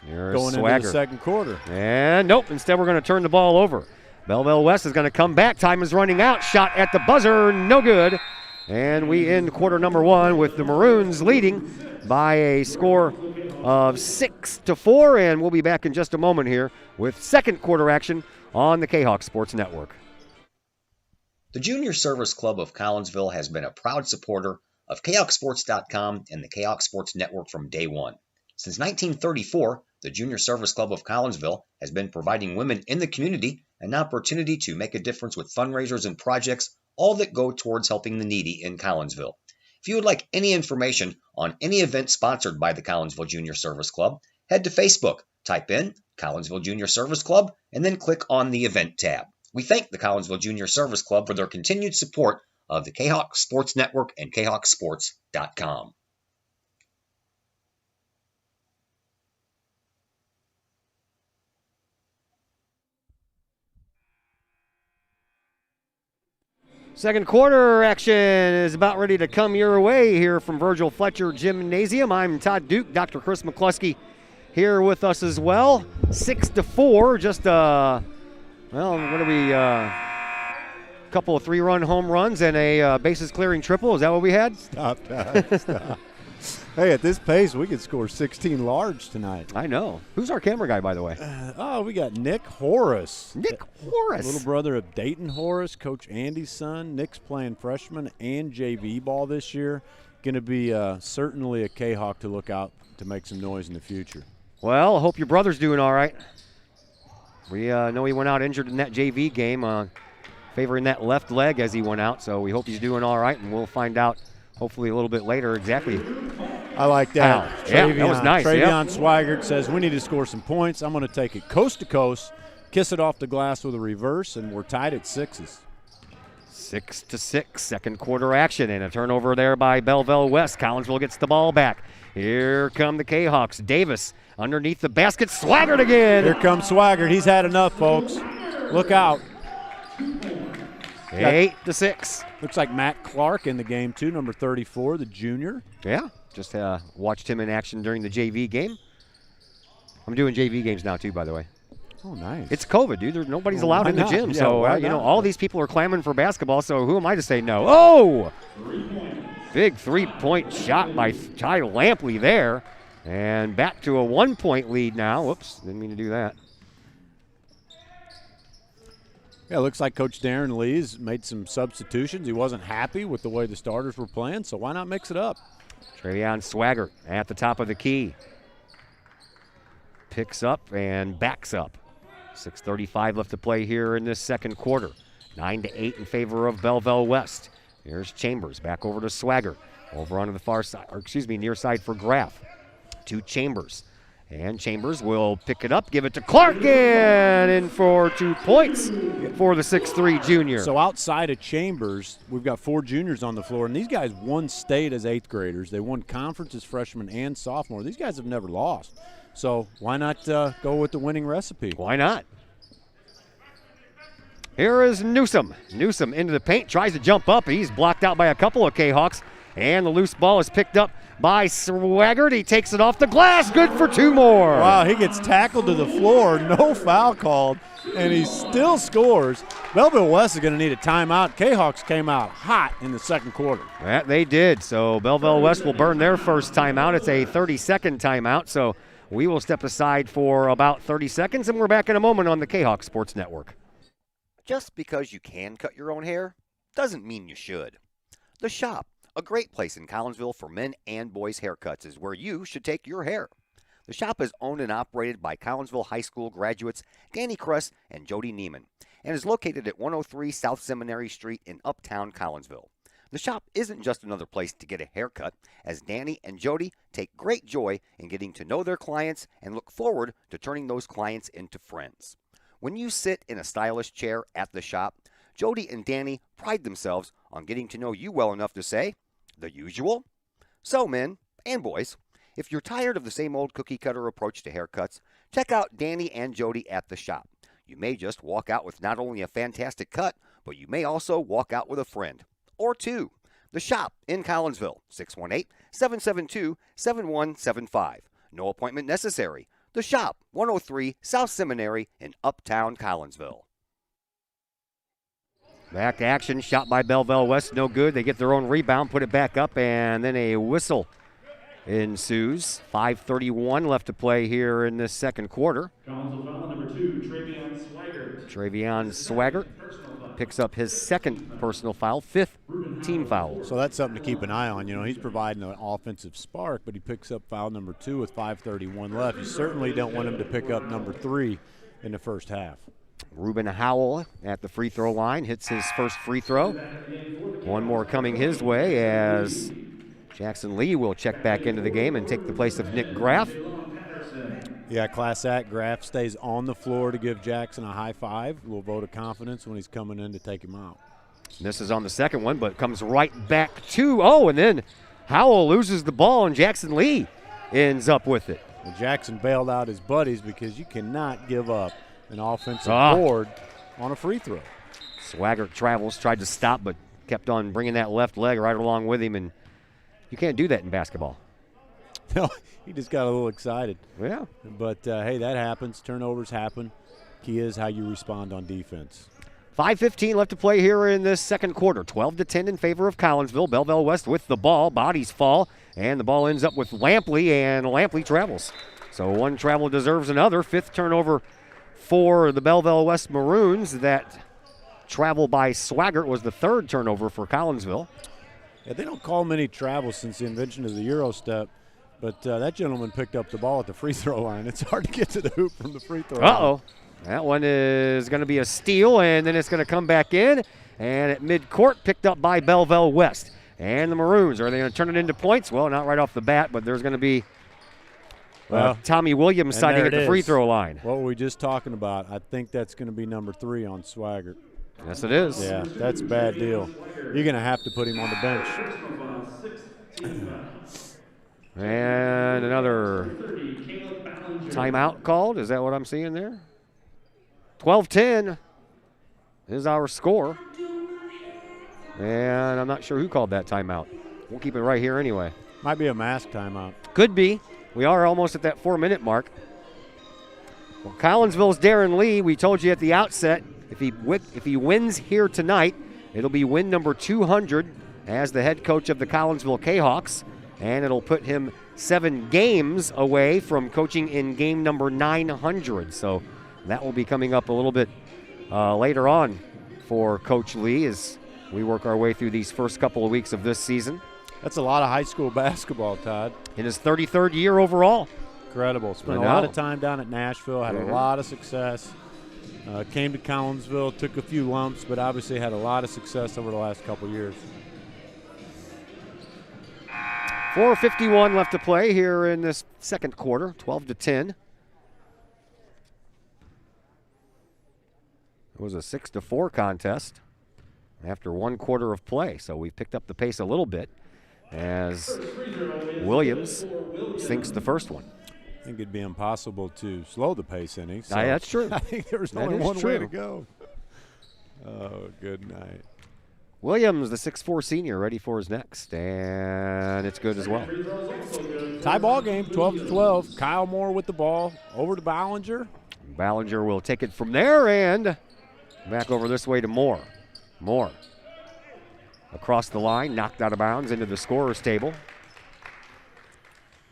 Speaker 5: Here's
Speaker 10: going
Speaker 5: Swaggart.
Speaker 10: into the second quarter.
Speaker 5: And nope, instead we're going to turn the ball over. Belleville West is going to come back. Time is running out. Shot at the buzzer, no good. And we end quarter number one with the Maroons leading by a score of 6-4. And we'll be back in just a moment here with second quarter action on the Kahok Sports Network.
Speaker 7: The Junior Service Club of Collinsville has been a proud supporter of KahokSports.com and the Kahok Sports Network from day one. Since 1934, the Junior Service Club of Collinsville has been providing women in the community an opportunity to make a difference with fundraisers and projects, all that go towards helping the needy in Collinsville. If you would like any information on any event sponsored by the Collinsville Junior Service Club, head to Facebook, type in Collinsville Junior Service Club, and then click on the event tab. We thank the Collinsville Junior Service Club for their continued support of the Kahok Sports Network and KahokSports.com.
Speaker 5: Second quarter action is about ready to come your way here from Virgil Fletcher Gymnasium. I'm Todd Duke, Dr. Chris McCluskey here with us as well. 6-4, just couple of 3-run home runs and a bases clearing triple. Is that what we had?
Speaker 10: Stop. Hey, at this pace, we could score 16 large tonight.
Speaker 5: I know. Who's our camera guy, by the way?
Speaker 10: We got Nick Horace.
Speaker 5: Nick Horace.
Speaker 10: Little brother of Dayton Horace, Coach Andy's son. Nick's playing freshman and JV ball this year. Going to be certainly a Kahawk to look out to make some noise in the future.
Speaker 5: Well, I hope your brother's doing all right. We know he went out injured in that JV game, favoring that left leg as he went out, so we hope he's doing all right, and we'll find out hopefully a little bit later exactly.
Speaker 10: I like that.
Speaker 5: Yeah, that was nice.
Speaker 10: Travion Swaggart says, we need to score some points. I'm going to take it coast to coast, kiss it off the glass with a reverse, and we're tied at 6s.
Speaker 5: 6-6, second quarter action, and a turnover there by Belleville West. Collinsville gets the ball back. Here come the Kahawks. Davis underneath the basket. Swaggart again.
Speaker 10: Here comes Swaggart. He's had enough, folks. Look out.
Speaker 5: 8-6.
Speaker 10: Looks like Matt Clark in the game, too, number 34, the junior.
Speaker 5: Yeah, just watched him in action during the JV game. I'm doing JV games now, too, by the way.
Speaker 10: Oh, nice.
Speaker 5: It's COVID, dude. Nobody's allowed in the gym.
Speaker 10: Yeah,
Speaker 5: so, all these people are clamoring for basketball, so who am I to say no? Oh! Big three-point shot by Ty Lampley there. And back to a 1-point lead now. Whoops, didn't mean to do that.
Speaker 10: Yeah, it looks like Coach Darren Lee's made some substitutions. He wasn't happy with the way the starters were playing, so why not mix it up?
Speaker 5: Travion Swaggart at the top of the key. Picks up and backs up. 6:35 left to play here in this second quarter. 9-8 in favor of Belleville West. Here's Chambers back over to Swagger. Over onto the far side, near side for Graff. To Chambers. And Chambers will pick it up, give it to Clark, and in for 2 points for the 6'3 junior.
Speaker 10: So outside of Chambers, we've got 4 juniors on the floor, and these guys won state as 8th graders. They won conference as freshmen and sophomore. These guys have never lost. So why not go with the winning recipe?
Speaker 5: Why not? Here is Newsom. Newsom into the paint, tries to jump up. He's blocked out by a couple of K-Hawks, and the loose ball is picked up by Swaggart. He takes it off the glass. Good for 2 more.
Speaker 10: Wow, he gets tackled to the floor, no foul called, and he still scores. Belleville West is going to need a timeout. K-Hawks came out hot in the second quarter.
Speaker 5: That they did. So Belleville West will burn their first timeout. It's a 30-second timeout. So we will step aside for about 30 seconds, and we're back in a moment on the K-Hawk Sports Network.
Speaker 8: Just because you can cut your own hair doesn't mean you should. The Shop, a great place in Collinsville for men and boys haircuts, is where you should take your hair. The Shop is owned and operated by Collinsville High School graduates Danny Kress and Jody Neiman, and is located at 103 South Seminary Street in Uptown Collinsville. The Shop isn't just another place to get a haircut, as Danny and Jody take great joy in getting to know their clients and look forward to turning those clients into friends. When you sit in a stylish chair at the Shop, Jody and Danny pride themselves on getting to know you well enough to say the usual. So, men and boys, if you're tired of the same old cookie-cutter approach to haircuts, check out Danny and Jody at the Shop. You may just walk out with not only a fantastic cut, but you may also walk out with a friend or two. The Shop in Collinsville, 618-772-7175. No appointment necessary. The Shop, 103 South Seminary in Uptown Collinsville.
Speaker 5: Back to action, shot by Belleville West, no good. They get their own rebound, put it back up, and then a whistle ensues. 5:31 left to play here in this second quarter.
Speaker 11: Collinsville foul number 2, Travion Swaggart.
Speaker 5: Travion Swaggart picks up his second personal foul, 5th team foul.
Speaker 10: So that's something to keep an eye on. You know, he's providing an offensive spark, but he picks up foul number 2 with 5:31 left. You certainly don't want him to pick up number 3 in the first half.
Speaker 5: Ruben Howell at the free throw line hits his first free throw. One more coming his way as Jackson Lee will check back into the game and take the place of Nick Graff.
Speaker 10: Yeah, class act. Graff stays on the floor to give Jackson a high five. A little vote of confidence when he's coming in to take him out.
Speaker 5: Misses on the second one, but comes right back to, and then Howell loses the ball, and Jackson Lee ends up with it.
Speaker 10: Well, Jackson bailed out his buddies because you cannot give up an offensive board on a free throw.
Speaker 5: Swaggart travels, tried to stop, but kept on bringing that left leg right along with him, and you can't do that in basketball.
Speaker 10: No, he just got a little excited.
Speaker 5: Yeah.
Speaker 10: But, hey, that happens. Turnovers happen. Key is how you respond on defense.
Speaker 5: 5:15 left to play here in this second quarter. 12-10 in favor of Collinsville. Belleville West with the ball. Bodies fall, and the ball ends up with Lampley, and Lampley travels. So one travel deserves another. 5th turnover for the Belleville West Maroons. That travel by Swaggart was the 3rd turnover for Collinsville.
Speaker 10: Yeah, they don't call many travels since the invention of the Euro step, but that gentleman picked up the ball at the free throw line. It's hard to get to the hoop from the free throw line.
Speaker 5: That one is going to be a steal, and then it's going to come back in, and at midcourt picked up by Belleville West. And the Maroons, are they going to turn it into points? Well, not right off the bat, but there's going to be Tommy Williams siding at the free throw line.
Speaker 10: What were we just talking about? I think that's going to be number 3 on Swaggart.
Speaker 5: Yes, it is.
Speaker 10: Yeah, that's a bad deal. You're going to have to put him on the bench.
Speaker 5: And another timeout called. Is that what I'm seeing there? 12-10 is our score. And I'm not sure who called that timeout. We'll keep it right here anyway.
Speaker 10: Might be a mask timeout.
Speaker 5: Could be. We are almost at that 4-minute mark. Well, Collinsville's Darren Lee, we told you at the outset, if he wins here tonight, it'll be win number 200 as the head coach of the Collinsville K-Hawks, and it'll put him 7 games away from coaching in game number 900. So that will be coming up a little bit later on for Coach Lee as we work our way through these first couple of weeks of this season.
Speaker 10: That's a lot of high school basketball, Todd.
Speaker 5: In his 33rd year overall.
Speaker 10: Incredible. Spent a lot of time down at Nashville, had a lot of success. Came to Collinsville, took a few lumps, but obviously had a lot of success over the last couple years.
Speaker 5: 4:51 left to play here in this second quarter, 12-10. It was a 6-4 contest after 1 quarter of play, so we picked up the pace a little bit as Williams sinks the first one.
Speaker 10: I think it'd be impossible to slow the pace any. So
Speaker 5: that's true.
Speaker 10: I think there was only one way to go. Oh, good night.
Speaker 5: Williams, the 6'4 senior, ready for his next, and it's good as well.
Speaker 10: Tie ball game, 12-12. Kyle Moore with the ball, over to Ballinger.
Speaker 5: Ballinger will take it from there and back over this way to Moore. Moore across the line, knocked out of bounds into the scorer's table.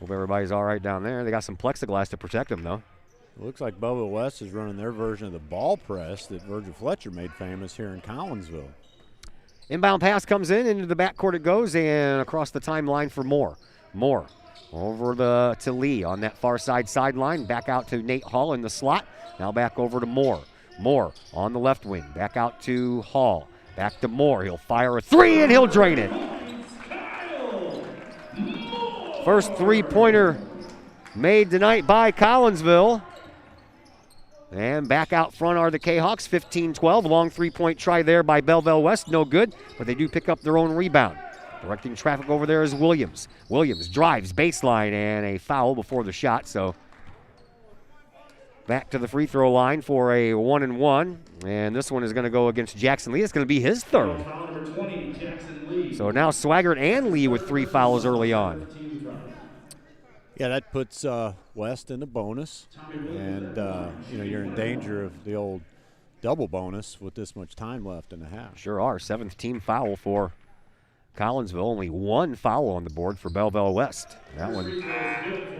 Speaker 5: Hope everybody's all right down there. They got some plexiglass to protect them, though.
Speaker 10: It looks like Belleville West is running their version of the ball press that Virgil Fletcher made famous here in Collinsville.
Speaker 5: Inbound pass comes in, into the backcourt it goes, and across the timeline for Moore. Moore over to Lee on that far side sideline, back out to Nate Hall in the slot. Now back over to Moore. Moore on the left wing, back out to Hall. Back to Moore. He'll fire a three, and he'll drain it. First three-pointer made tonight by Collinsville. And back out front are the Kahawks, 15-12. Long three-point try there by Belleville West, no good, but they do pick up their own rebound. Directing traffic over there is Williams. Williams drives baseline and a foul before the shot, so back to the free throw line for a 1-and-1. And this one is going to go against Jackson Lee. It's going to be his third. So now Swaggart and Lee with 3 fouls early on.
Speaker 10: Yeah, that puts West in the bonus, and you're in danger of the old double bonus with this much time left in the half.
Speaker 5: Sure are. 7th team foul for Collinsville. Only 1 foul on the board for Belleville West. That one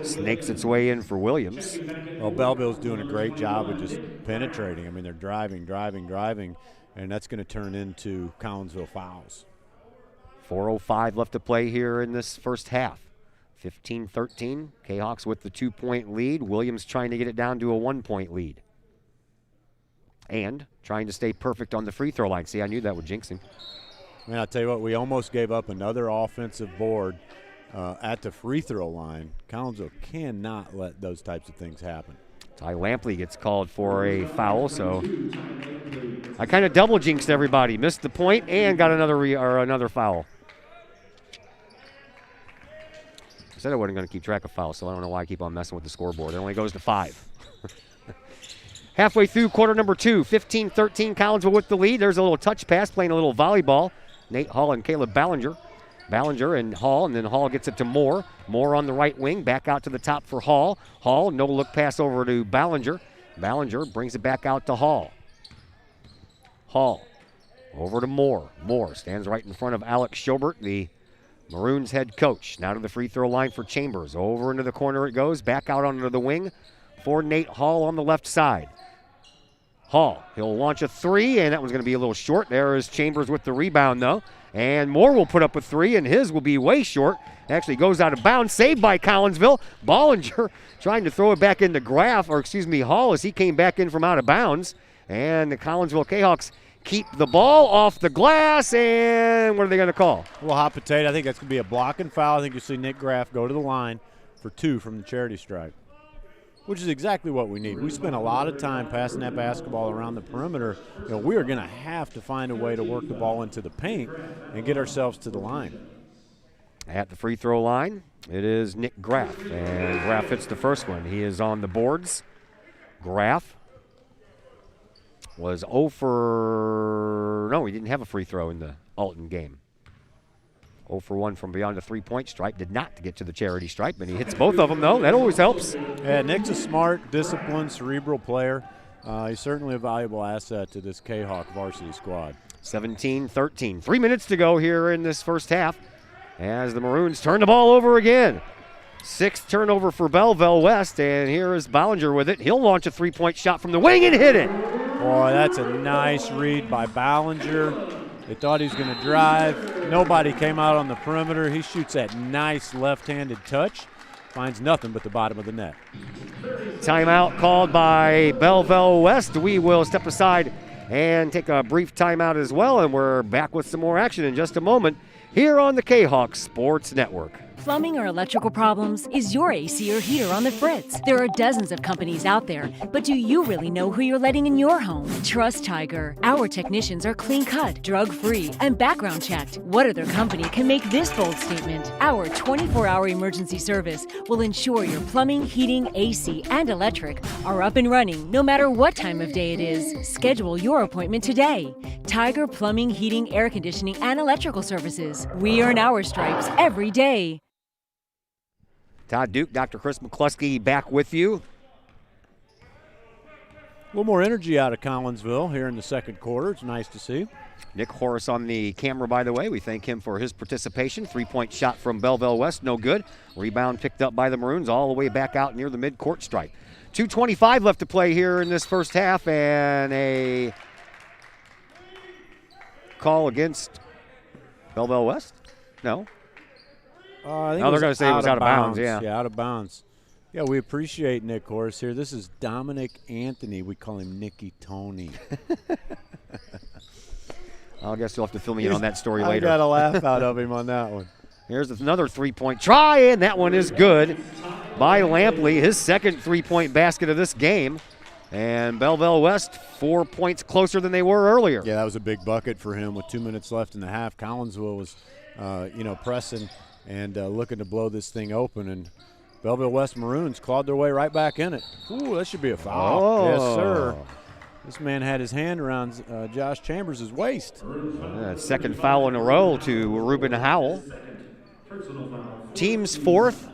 Speaker 5: snakes its way in for Williams.
Speaker 10: Well, Belleville's doing a great job of just penetrating. I mean, they're driving, and that's going to turn into Collinsville fouls.
Speaker 5: 4:05 left to play here in this first half. 15-13, Kahawks with the 2-point lead. Williams trying to get it down to a 1-point lead. And trying to stay perfect on the free throw line. See, I knew that would jinx him.
Speaker 10: Man, I'll tell you what, we almost gave up another offensive board at the free throw line. Collinsville cannot let those types of things happen.
Speaker 5: Ty Lampley gets called for a foul, so I kind of double jinxed everybody. Missed the point and got another foul. I said I wasn't going to keep track of fouls, so I don't know why I keep on messing with the scoreboard. It only goes to 5. Halfway through quarter number 2, 15-13, Collinsville with the lead. There's a little touch pass, playing a little volleyball. Nate Hall and Caleb Ballinger. Ballinger and Hall, and then Hall gets it to Moore. Moore on the right wing, back out to the top for Hall. Hall, no look pass over to Ballinger. Ballinger brings it back out to Hall. Hall over to Moore. Moore stands right in front of Alex Schobert, the Maroons head coach. Now to the free throw line for Chambers. Over into the corner it goes. Back out onto the wing for Nate Hall on the left side. Hall, he'll launch a 3, and that one's going to be a little short. There is Chambers with the rebound, though. And Moore will put up a 3, and his will be way short. Actually goes out of bounds. Saved by Collinsville. Ballinger trying to throw it back into Hall as he came back in from out of bounds. And the Collinsville Kahawks keep the ball off the glass, and what are they going to call?
Speaker 10: A little hot potato. I think that's going to be a blocking foul. I think you'll see Nick Graff go to the line for 2 from the charity stripe, which is exactly what we need. We spent a lot of time passing that basketball around the perimeter. We are going to have to find a way to work the ball into the paint and get ourselves to the line.
Speaker 5: At the free throw line, it is Nick Graff, and Graff hits the first one. He is on the boards. Graff was 0 for – no, he didn't have a free throw in the Alton game. 0 for 1 from beyond the three-point stripe. Did not get to the charity stripe, and he hits both of them, though. That always helps.
Speaker 10: Yeah, Nick's a smart, disciplined, cerebral player. He's certainly a valuable asset to this Kahawk varsity squad.
Speaker 5: 17-13. 3 minutes to go here in this first half as the Maroons turn the ball over again. 6th turnover for Belleville West, and here is Ballinger with it. He'll launch a three-point shot from the wing and hit it.
Speaker 10: Boy, that's a nice read by Ballinger. They thought he was going to drive. Nobody came out on the perimeter. He shoots that nice left-handed touch. Finds nothing but the bottom of the net.
Speaker 5: Timeout called by Belleville West. We will step aside and take a brief timeout as well, and we're back with some more action in just a moment here on the Kahok Sports Network.
Speaker 12: Plumbing or electrical problems? Is your AC or heater on the fritz? There are dozens of companies out there, but do you really know who you're letting in your home? Trust Tiger. Our technicians are clean-cut, drug-free, and background-checked. What other company can make this bold statement? Our 24-hour emergency service will ensure your plumbing, heating, AC, and electric are up and running no matter what time of day it is. Schedule your appointment today. Tiger Plumbing, Heating, Air Conditioning, and Electrical Services. We earn our stripes every day.
Speaker 5: Todd Duke, Dr. Chris McCluskey back with you.
Speaker 10: A little more energy out of Collinsville here in the second quarter. It's nice to see.
Speaker 5: Nick Horace on the camera, by the way. We thank him for his participation. 3-point shot from Belleville West, no good. Rebound picked up by the Maroons all the way back out near the mid-court stripe. 2:25 left to play here in this first half, and a call against Belleville West? No.
Speaker 10: I think
Speaker 5: they're going to say it was out of bounds. Yeah,
Speaker 10: out of bounds. Yeah, we appreciate Nick Horace here. This is Dominic Anthony. We call him Nicky Tony.
Speaker 5: I guess you'll have to fill me in on that story later.
Speaker 10: I got a laugh out of him on that one.
Speaker 5: Here's another 3-point try, and that one is good by Lampley, his second 3-point basket of this game. And Belleville West 4 points closer than they were earlier.
Speaker 10: Yeah, that was a big bucket for him with 2 minutes left in the half. Collinsville was, pressing and looking to blow this thing open, and Belleville West Maroons clawed their way right back in it. Ooh, that should be a foul.
Speaker 5: Oh.
Speaker 10: Yes, sir. This man had his hand around Josh Chambers' waist.
Speaker 5: Second foul in a row to Ruben Howell. Team's fourth,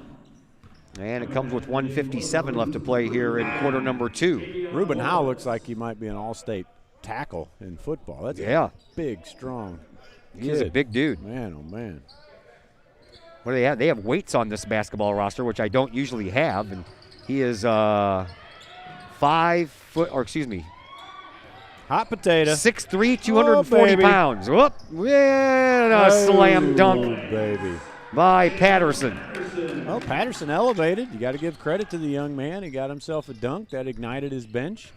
Speaker 5: and it comes with 1:57 left to play here in quarter number 2.
Speaker 10: Ruben Howell looks like he might be an all-state tackle in football. That's a big, strong kid.
Speaker 5: He's a big dude.
Speaker 10: Man, oh, man.
Speaker 5: What do they have? They have weights on this basketball roster, which I don't usually have, and he is 5 foot, or excuse me,
Speaker 10: hot potato.
Speaker 5: 6'3", 240 pounds. Whoop! And a slam dunk
Speaker 10: baby.
Speaker 5: by Patterson.
Speaker 10: Well, Patterson elevated. You got to give credit to the young man. He got himself a dunk that ignited his bench.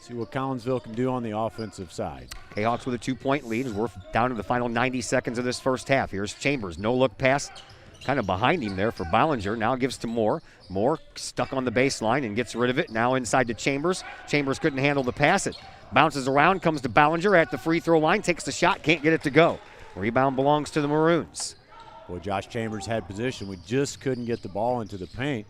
Speaker 10: See what Collinsville can do on the offensive side.
Speaker 5: Jayhawks with a 2-point lead as we're down to the final 90 seconds of this first half. Here's Chambers, no look pass. Kind of behind him there for Ballinger. Now gives to Moore. Moore stuck on the baseline and gets rid of it. Now inside to Chambers. Chambers couldn't handle the pass. It bounces around, comes to Ballinger at the free throw line, takes the shot, can't get it to go. Rebound belongs to the Maroons.
Speaker 10: Well, Josh Chambers had position. We just couldn't get the ball into the paint.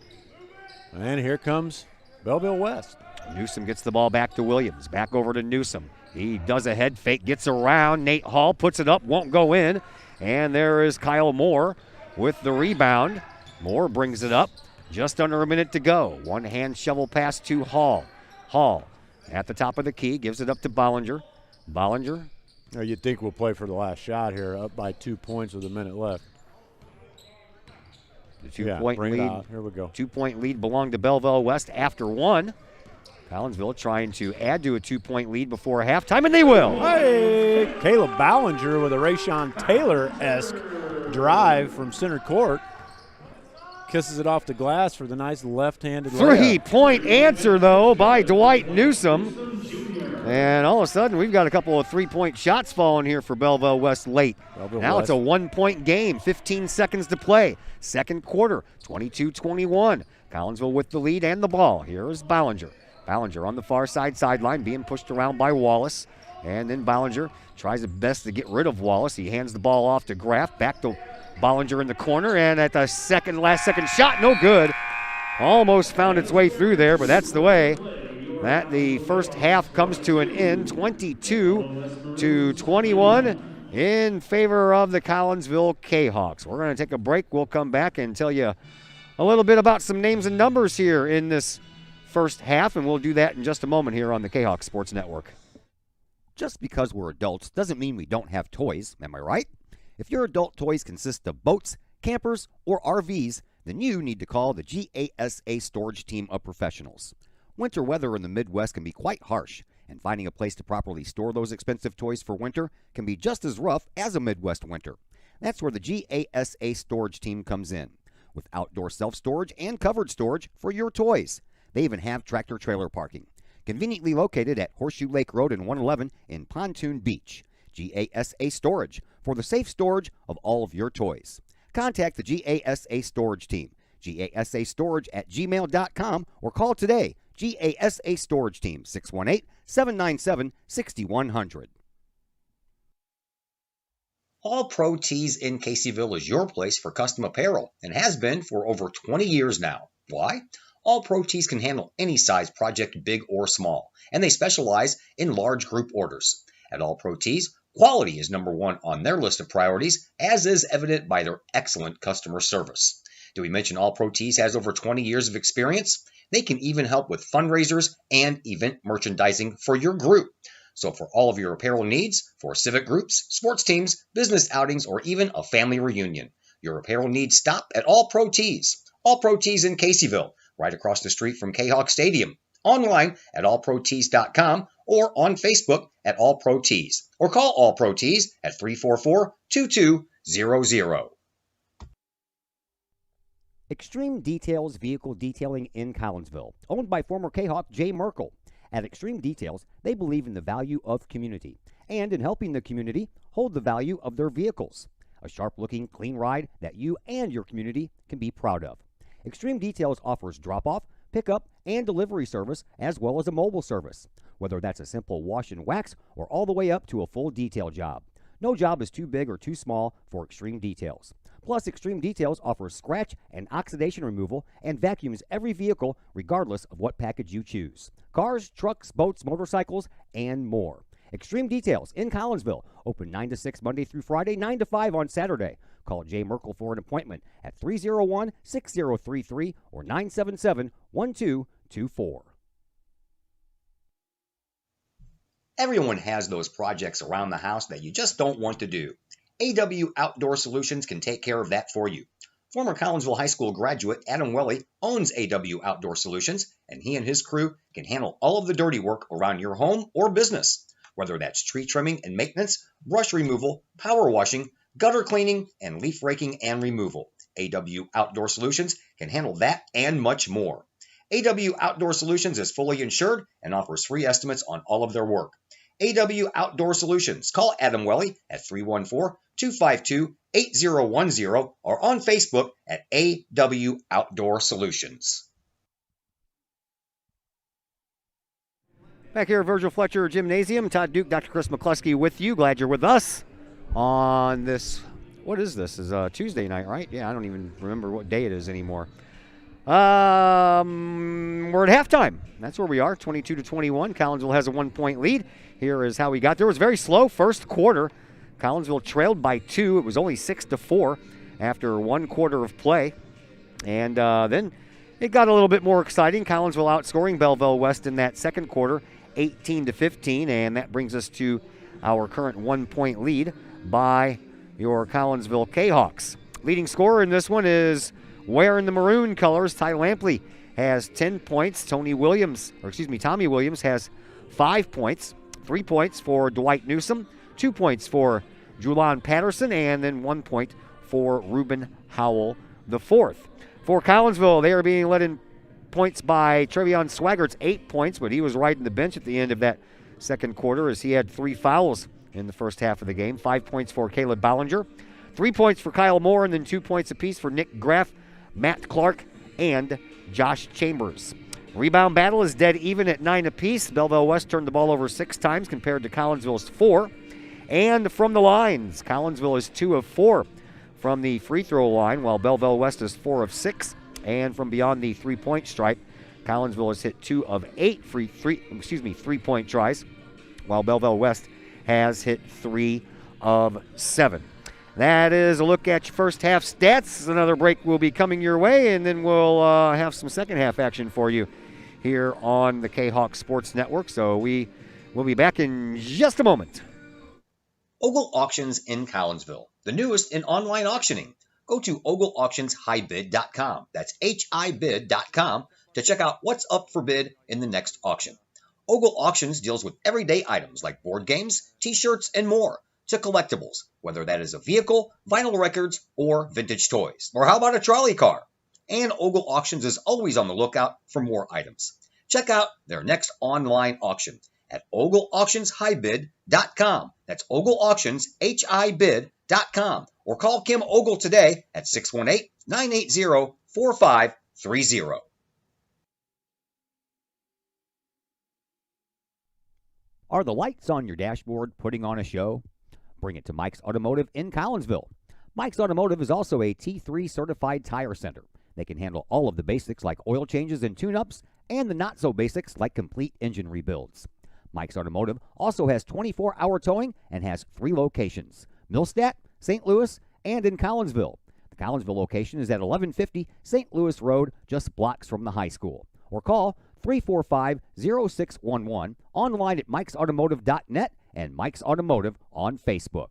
Speaker 10: And here comes Belleville West.
Speaker 5: Newsom gets the ball back to Williams. Back over to Newsom. He does a head fake, gets around. Nate Hall puts it up, won't go in. And there is Kyle Moore with the rebound. Moore brings it up. Just under a minute to go. One hand shovel pass to Hall. Hall at the top of the key, gives it up to Ballinger. Ballinger.
Speaker 10: Now you'd think we'll play for the last shot here, up by 2 points with a minute left.
Speaker 5: The 2-point lead.
Speaker 10: Here we go.
Speaker 5: 2-point lead belonged to Belleville West after one. Collinsville trying to add to a 2-point lead before halftime, and they will.
Speaker 10: Hey, Caleb Ballinger with a Rayshawn Taylor-esque drive from center court. Kisses it off the glass for the nice left-handed layup.
Speaker 5: 3-point answer, though, by Dwight Newsom. And all of a sudden, we've got a couple of 3-point shots falling here for Belleville West late. Now it's a 1-point game, 15 seconds to play. Second quarter, 22-21. Collinsville with the lead and the ball. Here is Ballinger. Ballinger on the far sideline, being pushed around by Wallace. And then Ballinger tries his best to get rid of Wallace. He hands the ball off to Graff. Back to Ballinger in the corner. And at the last second shot, no good. Almost found its way through there, but that's the way that the first half comes to an end. 22-21 in favor of the Collinsville Kahawks. We're going to take a break. We'll come back and tell you a little bit about some names and numbers here in this first half, and we'll do that in just a moment here on the Kahok Sports Network.
Speaker 8: Just because we're adults doesn't mean we don't have toys, am I right? If your adult toys consist of boats, campers, or RVs, then you need to call the GASA storage team of professionals. Winter weather in the Midwest can be quite harsh, and finding a place to properly store those expensive toys for winter can be just as rough as a Midwest winter. That's where the GASA storage team comes in, with outdoor self-storage and covered storage for your toys. They even have tractor-trailer parking. Conveniently located at Horseshoe Lake Road and 111 in Pontoon Beach. GASA Storage, for the safe storage of all of your toys. Contact the GASA Storage team, gasastorage@gmail.com, or call today, GASA Storage Team, 618-797-6100.
Speaker 7: All Pro Tees in Caseyville is your place for custom apparel and has been for over 20 years now. Why? All Pro Tees can handle any size project, big or small, and they specialize in large group orders. At All Pro Tees, quality is number one on their list of priorities, as is evident by their excellent customer service. Did we mention All Pro Tees has over 20 years of experience? They can even help with fundraisers and event merchandising for your group. So for all of your apparel needs, for civic groups, sports teams, business outings, or even a family reunion, your apparel needs stop at All Pro Tees. All Pro Tees in Caseyville, right across the street from Kahok Stadium. Online at allprotees.com or on Facebook at All Pro Tees. Or call All Pro Tees at 344-2200.
Speaker 8: Extreme Details Vehicle Detailing in Collinsville, owned by former Kahok Jay Merkel. At Extreme Details, they believe in the value of community and in helping the community hold the value of their vehicles. A sharp-looking, clean ride that you and your community can be proud of. Extreme Details offers drop-off, pickup, and delivery service, as well as a mobile service, whether that's a simple wash and wax or all the way up to a full detail job. No job is too big or too small for Extreme Details. Plus, Extreme Details offers scratch and oxidation removal and vacuums every vehicle regardless of what package you choose. Cars, trucks, boats, motorcycles, and more. Extreme Details in Collinsville, open 9 to 6 Monday through Friday, 9 to 5 on Saturday. Call Jay Merkel for an appointment at 301-6033 or 977-1224.
Speaker 7: Everyone has those projects around the house that you just don't want to do. AW Outdoor Solutions can take care of that for you. Former Collinsville High School graduate Adam Welly owns AW Outdoor Solutions, and he and his crew can handle all of the dirty work around your home or business, whether that's tree trimming and maintenance, brush removal, power washing, gutter cleaning, and leaf raking and removal. AW Outdoor Solutions can handle that and much more. AW Outdoor Solutions is fully insured and offers free estimates on all of their work. AW Outdoor Solutions. Call Adam Welly at 314-252-8010 or on Facebook at AW Outdoor Solutions.
Speaker 5: Back here at Virgil Fletcher Gymnasium, Todd Duke, Dr. Chris McCluskey with you. Glad you're with us on this. What is this? Is Tuesday night, right? Yeah, I don't even remember what day it is anymore. We're at halftime. That's where we are, 22-21. Collinsville has a 1-point lead. Here is how we got there. It was very slow first quarter. Collinsville trailed by 2. It was only 6-4 after 1 quarter of play. And then it got a little bit more exciting. Collinsville outscoring Belleville West in that second quarter, 18-15. And that brings us to our current 1-point lead by your Collinsville Kahawks. Leading scorer in this one is wearing the maroon colors, Ty Lampley has 10 points. Tommy Williams has 5 points. 3 points for Dwight Newsom, 2 points for Julian Patterson, and then 1 point for Reuben Howell the fourth. For Collinsville, they are being led in points by Trevion Swaggart's 8 points, but he was riding the bench at the end of that second quarter as he had 3 fouls in the first half of the game. 5 points for Caleb Ballinger, 3 points for Kyle Moore, and then 2 points apiece for Nick Graff, Matt Clark, and Josh Chambers. Rebound battle is dead even at 9 apiece. Belleville West turned the ball over 6 times compared to Collinsville's 4. And from the lines, Collinsville is 2 of 4 from the free throw line, while Belleville West is 4 of 6. And from beyond the three-point stripe, Collinsville has hit 2 of 8 three-point tries, while Belleville West has hit 3 of 7. That is a look at your first half stats. Another break will be coming your way, and then we'll have some second half action for you here on the Kahawk Sports Network. So we will be back in just a moment.
Speaker 7: Ogle Auctions in Collinsville, the newest in online auctioning. Go to ogleauctionshighbid.com. That's HIBid.com to check out what's up for bid in the next auction. Ogle Auctions deals with everyday items like board games, t-shirts, and more, to collectibles, whether that is a vehicle, vinyl records, or vintage toys. Or how about a trolley car? and Ogle Auctions is always on the lookout for more items. Check out their next online auction at ogleauctionshibid.com. That's ogleauctionshibid.com. Or call Kim Ogle today at 618-980-4530.
Speaker 8: Are the lights on your dashboard putting on a show? Bring it to Mike's Automotive in Collinsville. Mike's Automotive is also a T3 certified tire center. They can handle all of the basics like oil changes and tune-ups and the not-so-basics like complete engine rebuilds. Mike's Automotive also has 24-hour towing and has 3 locations: Millstadt, St. Louis, and in Collinsville. The Collinsville location is at 1150 St. Louis Road, just blocks from the high school. Or call 345-0611, online at mikesautomotive.net and Mike's Automotive on Facebook.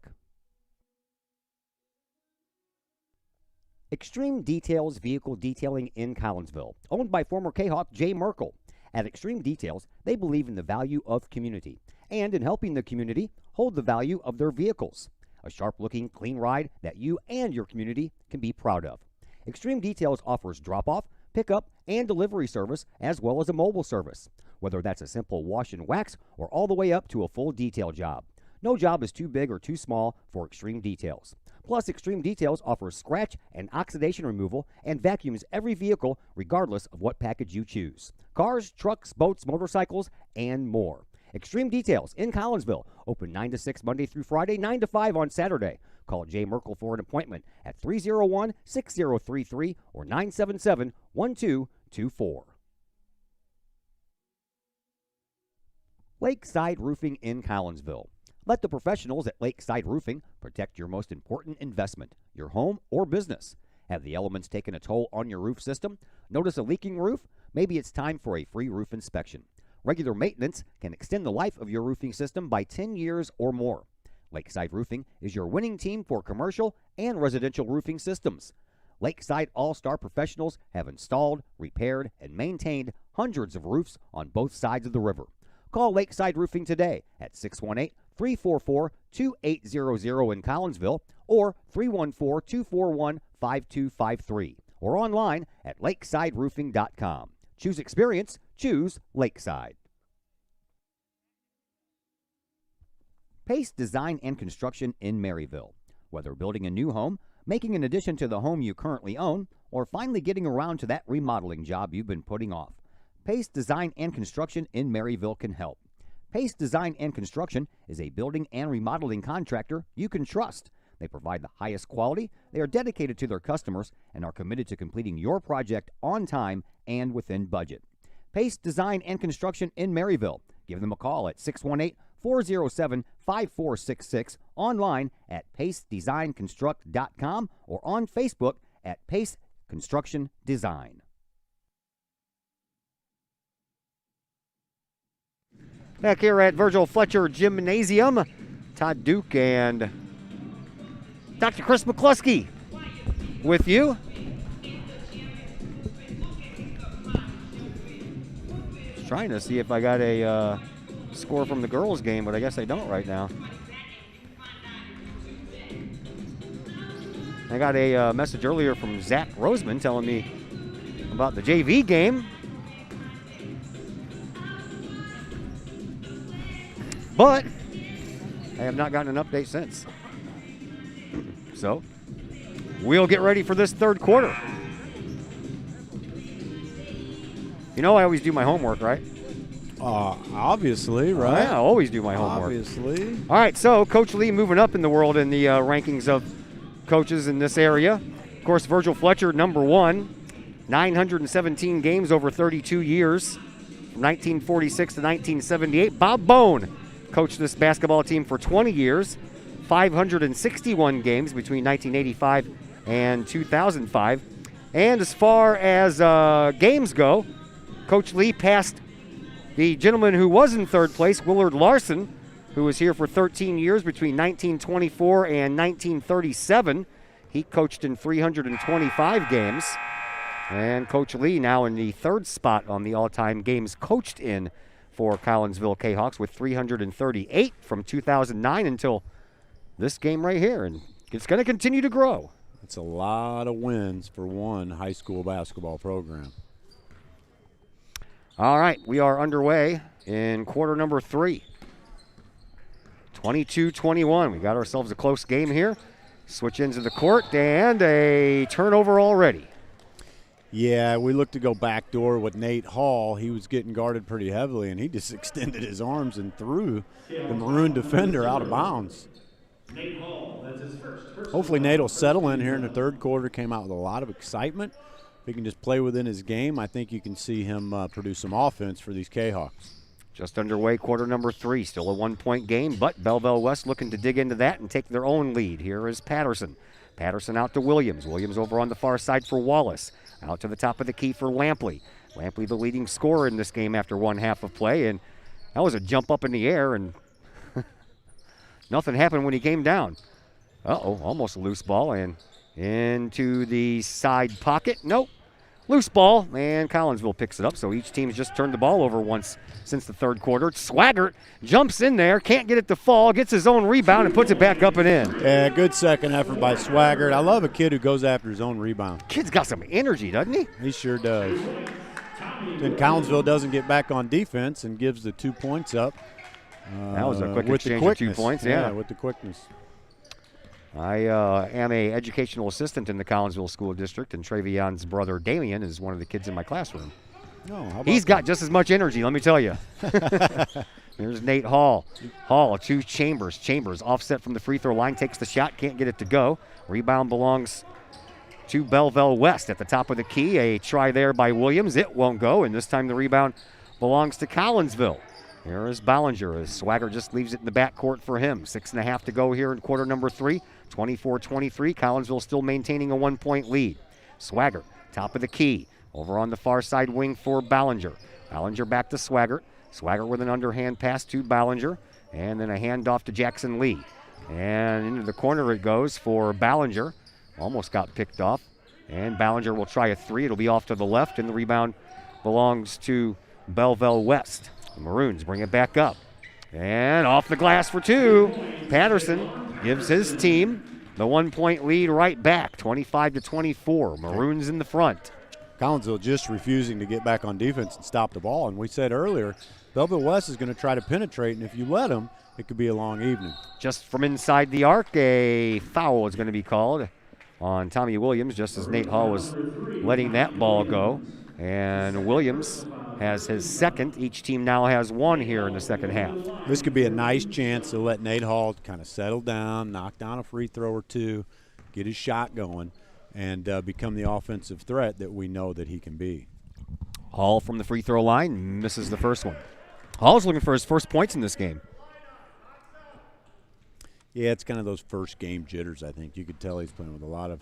Speaker 8: Extreme Details Vehicle Detailing in Collinsville, owned by former Kahok Jay Merkel. At Extreme Details, they believe in the value of community and in helping the community hold the value of their vehicles. A sharp-looking, clean ride that you and your community can be proud of. Extreme Details offers drop-off, pickup, and delivery service, as well as a mobile service, whether that's a simple wash and wax or all the way up to a full detail job. No job is too big or too small for Extreme Details. Plus, Extreme Details offers scratch and oxidation removal and vacuums every vehicle regardless of what package you choose. Cars, trucks, boats, motorcycles, and more. Extreme Details in Collinsville, open 9 to 6 Monday through Friday, 9 to 5 on Saturday. Call Jay Merkel for an appointment at 301-6033 or 977-1224. Lakeside Roofing in Collinsville. Let the professionals at Lakeside Roofing protect your most important investment, your home or business. Have the elements taken a toll on your roof system? Notice a leaking roof? Maybe it's time for a free roof inspection. Regular maintenance can extend the life of your roofing system by 10 years or more. Lakeside Roofing is your winning team for commercial and residential roofing systems. Lakeside All-Star professionals have installed, repaired, and maintained hundreds of roofs on both sides of the river. Call Lakeside Roofing today at 618-344-2800 in Collinsville or 314-241-5253 or online at lakesideroofing.com. Choose experience, choose Lakeside. Pace Design and Construction in Maryville. Whether building a new home, making an addition to the home you currently own, or finally getting around to that remodeling job you've been putting off, Pace Design and Construction in Maryville can help. Pace Design and Construction is a building and remodeling contractor you can trust. They provide the highest quality, they are dedicated to their customers, and are committed to completing your project on time and within budget. Pace Design and Construction in Maryville. Give them a call at 618-407-5466, online at pacedesignconstruct.com or on Facebook at Pace Construction Design.
Speaker 5: Back here at Virgil Fletcher Gymnasium, Todd Duke and Dr. Chris McCluskey with you. Just trying to see if I got a score from the girls' game, but I guess I don't right now. I got a message earlier from Zach Roseman telling me about the JV game. But I have not gotten an update since. So we'll get ready for this third quarter. You know I always do my homework, right?
Speaker 10: Obviously, right?
Speaker 5: I always do my homework.
Speaker 10: Obviously.
Speaker 5: All right, so Coach Lee moving up in the world in the rankings of coaches in this area. Of course, Virgil Fletcher, number 1, 917 games over 32 years, from 1946 to 1978. Bob Bone coached this basketball team for 20 years, 561 games between 1985 and 2005. And as far as games go, Coach Lee passed the gentleman who was in third place, Willard Larson, who was here for 13 years between 1924 and 1937. He coached in 325 games. And Coach Lee now in the third spot on the all-time games coached in for Collinsville Kahawks with 338 from 2009 until this game right here. And it's going to continue to grow.
Speaker 10: That's a lot of wins for one high school basketball program.
Speaker 5: All right, we are underway in quarter number 3. 22-21. We got ourselves a close game here. Switch into the court, and a turnover already.
Speaker 10: Yeah, we looked to go backdoor with Nate Hall. He was getting guarded pretty heavily, and he just extended his arms and threw the Maroon defender out of bounds.
Speaker 11: Nate Hall, that's his first.
Speaker 10: Hopefully Nate will settle in here in the third quarter. Came out with a lot of excitement. If he can just play within his game, I think you can see him produce some offense for these Kahawks.
Speaker 5: Just underway, quarter number 3. Still a 1-point game, but Belleville West looking to dig into that and take their own lead. Here is Patterson. Patterson out to Williams. Williams over on the far side for Wallace. Out to the top of the key for Lampley. Lampley the leading scorer in this game after one half of play, and that was a jump up in the air, and nothing happened when he came down. Almost a loose ball, and into the side pocket. Nope. Loose ball, and Collinsville picks it up, so each team's just turned the ball over once since the third quarter. Swaggart jumps in there, can't get it to fall, gets his own rebound and puts it back up and in.
Speaker 10: Yeah, good second effort by Swaggart. I love a kid who goes after his own rebound.
Speaker 5: Kid's got some energy, doesn't he?
Speaker 10: He sure does. Then Collinsville doesn't get back on defense and gives the 2 points up.
Speaker 5: That was a quick
Speaker 10: with the
Speaker 5: exchange of 2 points,
Speaker 10: yeah, with the quickness.
Speaker 5: I am a educational assistant in the Collinsville School District, and Travion's brother Damian is one of the kids in my classroom. He's got just as much energy, let me tell you. Here's Nate Hall. Hall to Chambers. Chambers offset from the free throw line, takes the shot, can't get it to go. Rebound belongs to Belleville West at the top of the key. A try there by Williams. It won't go, and this time the rebound belongs to Collinsville. Here is Ballinger as Swagger just leaves it in the backcourt for him. 6.5 to go here in quarter number 3. 24-23. Collinsville still maintaining a 1-point lead. Swagger, top of the key. Over on the far side wing for Ballinger. Ballinger back to Swagger. Swagger with an underhand pass to Ballinger. And then a handoff to Jackson Lee. And into the corner it goes for Ballinger. Almost got picked off. And Ballinger will try a 3. It'll be off to the left, and the rebound belongs to Belleville West. The Maroons bring it back up. And off the glass for 2. Patterson gives his team the 1-point lead right back, 25-24. Maroons in the front.
Speaker 10: Collinsville just refusing to get back on defense and stop the ball. And we said earlier, Belleville West is going to try to penetrate, and if you let them, it could be a long evening.
Speaker 5: Just from inside the arc, a foul is going to be called on Tommy Williams, just as Nate Hall was letting that ball go. And Williams has his second. Each team now has 1 here in the second half.
Speaker 10: This could be a nice chance to let Nate Hall kind of settle down, knock down a free throw or 2, get his shot going, and become the offensive threat that we know that he can be.
Speaker 5: Hall from the free throw line misses the first one. Hall's looking for his first points in this game.
Speaker 10: Yeah, it's kind of those first game jitters, I think. You could tell he's playing with a lot of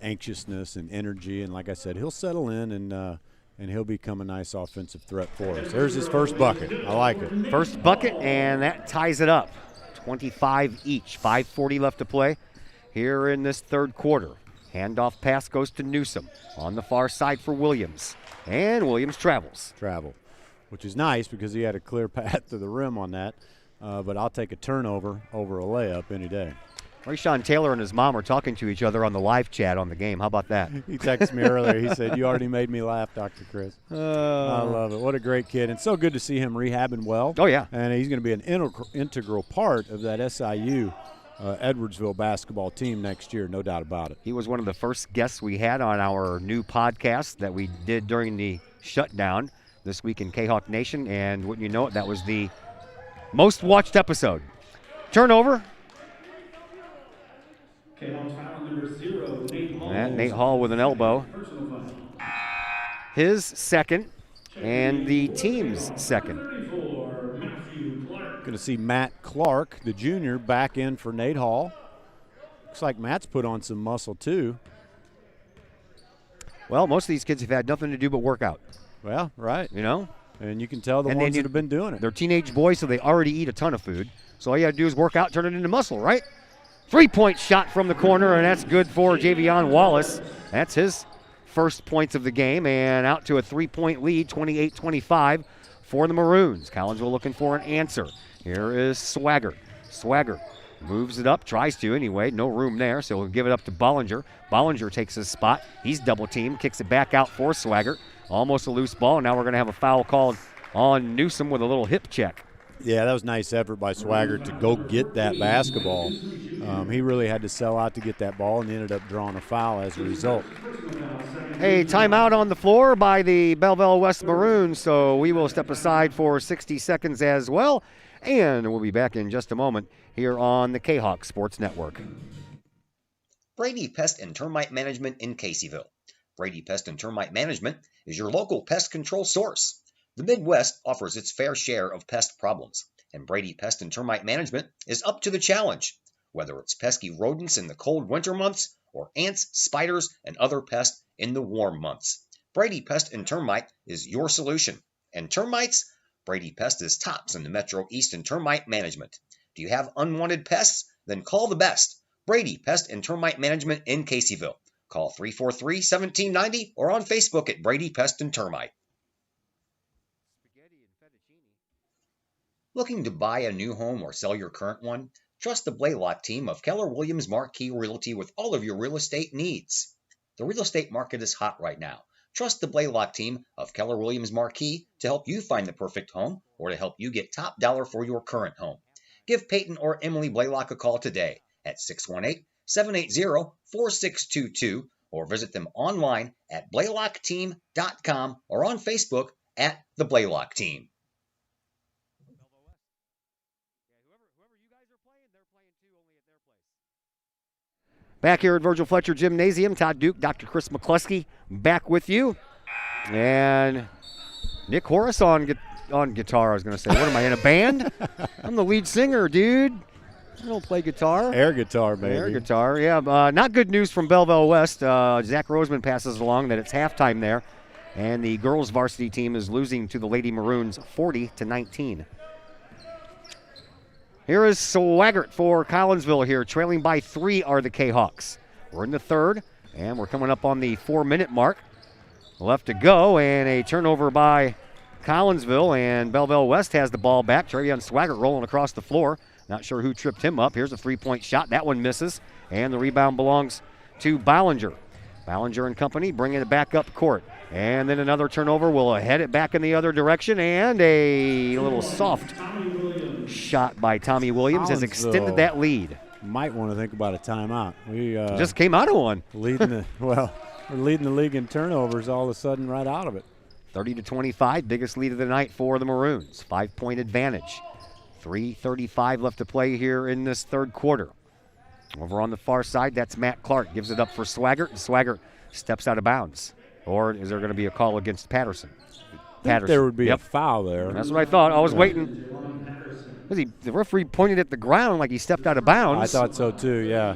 Speaker 10: anxiousness and energy, and like I said, he'll settle in and he'll become a nice offensive threat for us. There's his first bucket. I like it.
Speaker 5: First bucket, and that ties it up. 25 each. 5:40 left to play here in this third quarter. Handoff pass goes to Newsom on the far side for Williams. And Williams travels.
Speaker 10: Which is nice because he had a clear path to the rim on that. But I'll take a turnover over a layup any day.
Speaker 5: Rayshawn Taylor and his mom are talking to each other on the live chat on the game. How about that?
Speaker 10: He texted me earlier. He said, "You already made me laugh, Dr. Chris." I love it. What a great kid. And so good to see him rehabbing well.
Speaker 5: Oh, yeah.
Speaker 10: And he's going to be an integral part of that SIU Edwardsville basketball team next year, no doubt about it.
Speaker 5: He was one of the first guests we had on our new podcast that we did during the shutdown this week in Kahok Nation. And wouldn't you know it, that was the most watched episode. Turnover. And Nate Hall with an elbow. His second and the team's second.
Speaker 10: Going to see Matt Clark, the junior, back in for Nate Hall. Looks like Matt's put on some muscle too.
Speaker 5: Well, most of these kids have had nothing to do but work out.
Speaker 10: Well, right.
Speaker 5: You know?
Speaker 10: And you can tell the ones that have been doing it.
Speaker 5: They're teenage boys, so they already eat a ton of food. So all you got to do is work out, turn it into muscle, right? 3-point shot from the corner, and that's good for Javion Wallace. That's his first points of the game, and out to a 3-point lead, 28-25 for the Maroons. Collinsville looking for an answer. Here is Swagger. Swagger Moves it up, tries to anyway. No room there, so he'll give it up to Bollinger. Bollinger takes his spot. He's double teamed, kicks it back out for Swaggart. Almost a loose ball. Now we're going to have a foul called on Newsom with a little hip check.
Speaker 10: Yeah, that was a nice effort by Swaggart to go get that basketball. He really had to sell out to get that ball, and he ended up drawing a foul as a result.
Speaker 5: A timeout on the floor by the Belleville West Maroons, so we will step aside for 60 seconds as well, and we'll be back in just a moment here on the Kahok Sports Network.
Speaker 7: Brady Pest and Termite Management in Caseyville. Brady Pest and Termite Management is your local pest control source. The Midwest offers its fair share of pest problems, and Brady Pest and Termite Management is up to the challenge. Whether it's pesky rodents in the cold winter months or ants, spiders, and other pests in the warm months, Brady Pest and Termite is your solution. And termites? Brady Pest is tops in the Metro East in termite management. Do you have unwanted pests? Then call the best. Brady Pest and Termite Management in Caseyville. Call 343-1790 or on Facebook at Brady Pest and Termite. Looking to buy a new home or sell your current one? Trust the Blaylock team of Keller Williams Marquis Realty with all of your real estate needs. The real estate market is hot right now. Trust the Blaylock team of Keller Williams Marquis to help you find the perfect home or to help you get top dollar for your current home. Give Peyton or Emily Blaylock a call today at 618-780-4622 or visit them online at blaylockteam.com or on Facebook at the Blaylock team.
Speaker 5: Back here at Virgil Fletcher Gymnasium, Todd Duke, Dr. Chris McCluskey back with you. And Nick Horace on guitar, I was going to say. What am I, in a band? I'm the lead singer, dude. I don't play guitar.
Speaker 10: Air guitar, baby.
Speaker 5: Air guitar, yeah. Not good news from Belleville West. Zach Roseman passes along that it's halftime there. And the girls' varsity team is losing to the Lady Maroons 40-19. Here is Swaggart for Collinsville here. Trailing by 3 are the Kahawks. We're in the third, and we're coming up on the 4-minute mark. Left to go, and a turnover by Collinsville, and Belleville West has the ball back. Travion Swaggart rolling across the floor. Not sure who tripped him up. Here's a three-point shot. That one misses, and the rebound belongs to Ballinger. Ballinger and company bringing it back up court. And then another turnover will head it back in the other direction, and a little soft shot by Tommy Williams has extended that lead.
Speaker 10: Might want to think about a timeout. We
Speaker 5: just came out of one.
Speaker 10: We're leading the league in turnovers all of a sudden right out of it.
Speaker 5: 30-25, biggest lead of the night for the Maroons. 5-point advantage. 3:35 left to play here in this third quarter. Over on the far side, that's Matt Clark. Gives it up for Swaggart, and Swaggart steps out of bounds. Or is there going to be a call against Patterson?
Speaker 10: There would be a foul there.
Speaker 5: That's what I thought. I was waiting. The referee pointed at the ground like he stepped out of bounds.
Speaker 10: I thought so too, yeah.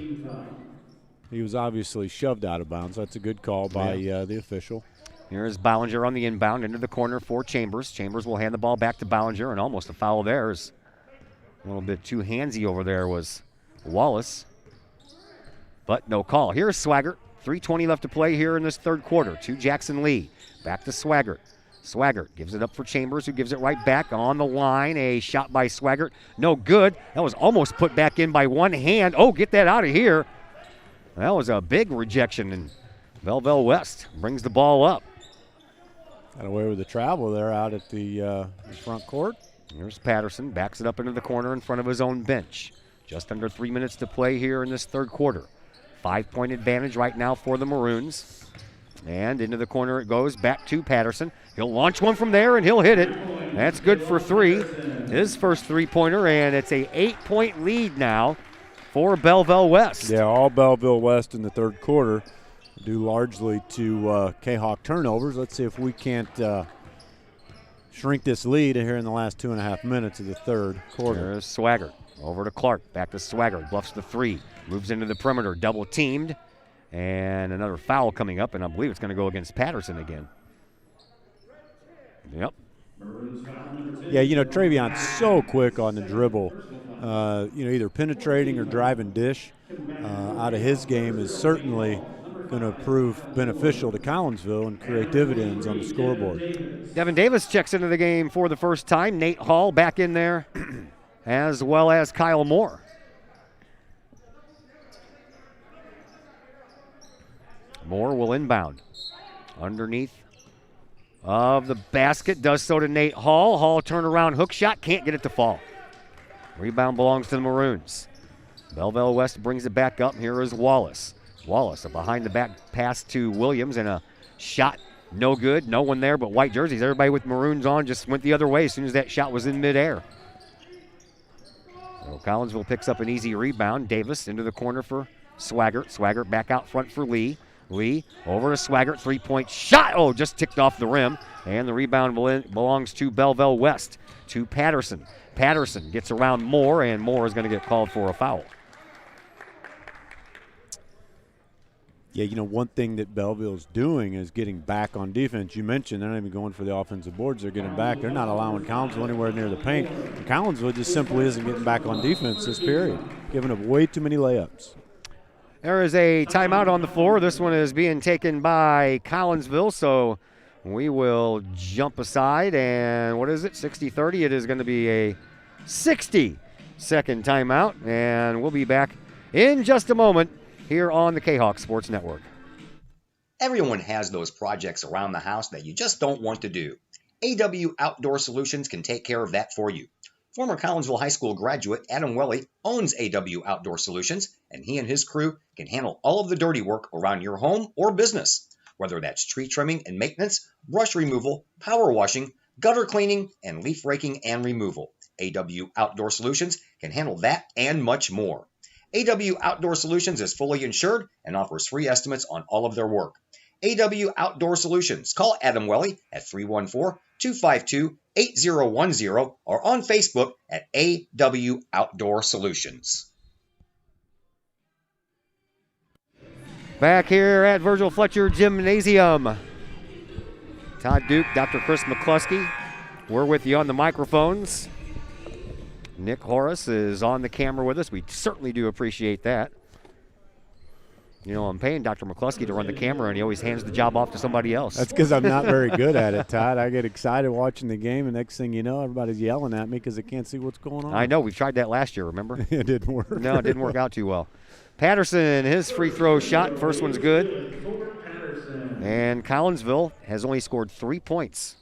Speaker 10: He was obviously shoved out of bounds. That's a good call by the official.
Speaker 5: Here's Ballinger on the inbound into the corner for Chambers. Chambers will hand the ball back to Ballinger, and almost a foul there. Is a little bit too handsy over there was Wallace. But no call. Here's Swaggart. 3:20 left to play here in this third quarter. To Jackson Lee. Back to Swaggart. Swaggart gives it up for Chambers, who gives it right back on the line. A shot by Swaggart. No good. That was almost put back in by one hand. Oh, get that out of here. That was a big rejection, and Belleville West brings the ball up.
Speaker 10: Got away with the travel there out at the front court.
Speaker 5: Here's Patterson. Backs it up into the corner in front of his own bench. Just under 3 minutes to play here in this third quarter. 5-point advantage right now for the Maroons. And into the corner it goes, back to Patterson. He'll launch one from there, and he'll hit it. That's good for 3. His first three-pointer, and it's a 8-point lead now for Belleville West.
Speaker 10: Yeah, all Belleville West in the third quarter, due largely to Kahok turnovers. Let's see if we can't shrink this lead here in the last 2.5 minutes of the third quarter.
Speaker 5: There's Swaggart. Over to Clark. Back to Swaggart. Bluffs the 3. Moves into the perimeter. Double teamed. And another foul coming up, and I believe it's going to go against Patterson again. Yep.
Speaker 10: Yeah, Travion's so quick on the dribble. Either penetrating or driving dish out of his game is certainly going to prove beneficial to Collinsville and create dividends on the scoreboard.
Speaker 5: Devin Davis checks into the game for the first time. Nate Hall back in there, as well as Kyle Moore. Moore will inbound. Underneath of the basket, does so to Nate Hall. Hall turnaround hook shot, can't get it to fall. Rebound belongs to the Maroons. Belleville West brings it back up. Here is Wallace. Wallace, a behind the back pass to Williams, and a shot no good. No one there but white jerseys. Everybody with Maroons on just went the other way as soon as that shot was in midair. So Collinsville picks up an easy rebound. Davis into the corner for Swaggart. Swaggart back out front for Lee. Lee over to Swaggart. Three-point shot. Oh, just ticked off the rim. And the rebound belongs to Belleville West, to Patterson. Patterson gets around Moore, and Moore is going to get called for a foul.
Speaker 10: Yeah, you know, one thing that Belleville's doing is getting back on defense. You mentioned they're not even going for the offensive boards. They're getting back. They're not allowing Collinsville anywhere near the paint. And Collinsville just simply isn't getting back on defense this period, giving up way too many layups.
Speaker 5: There is a timeout on the floor. This one is being taken by Collinsville, so we will jump aside. And what is it, 60-30? It is going to be a 60-second timeout, and we'll be back in just a moment here on the Kahok Sports Network.
Speaker 7: Everyone has those projects around the house that you just don't want to do. AW Outdoor Solutions can take care of that for you. Former Collinsville High School graduate Adam Welly owns AW Outdoor Solutions, and he and his crew can handle all of the dirty work around your home or business. Whether that's tree trimming and maintenance, brush removal, power washing, gutter cleaning, and leaf raking and removal. AW Outdoor Solutions can handle that and much more. AW Outdoor Solutions is fully insured and offers free estimates on all of their work. AW Outdoor Solutions. Call Adam Welly at 314-252-8010 or on Facebook at AW Outdoor Solutions.
Speaker 5: Back here at Virgil Fletcher Gymnasium. Todd Duke, Dr. Chris McCluskey, we're with you on the microphones. Nick Horace is on the camera with us. We certainly do appreciate that. You know, I'm paying Dr. McCluskey to run the camera, and he always hands the job off to somebody else.
Speaker 10: That's because I'm not very good at it, Todd. I get excited watching the game, and next thing you know, everybody's yelling at me because they can't see what's going on.
Speaker 5: I know. We tried that last year, remember?
Speaker 10: It didn't work.
Speaker 5: No, it didn't work out too well. Patterson, his free throw shot. First one's good. And Collinsville has only scored 3 points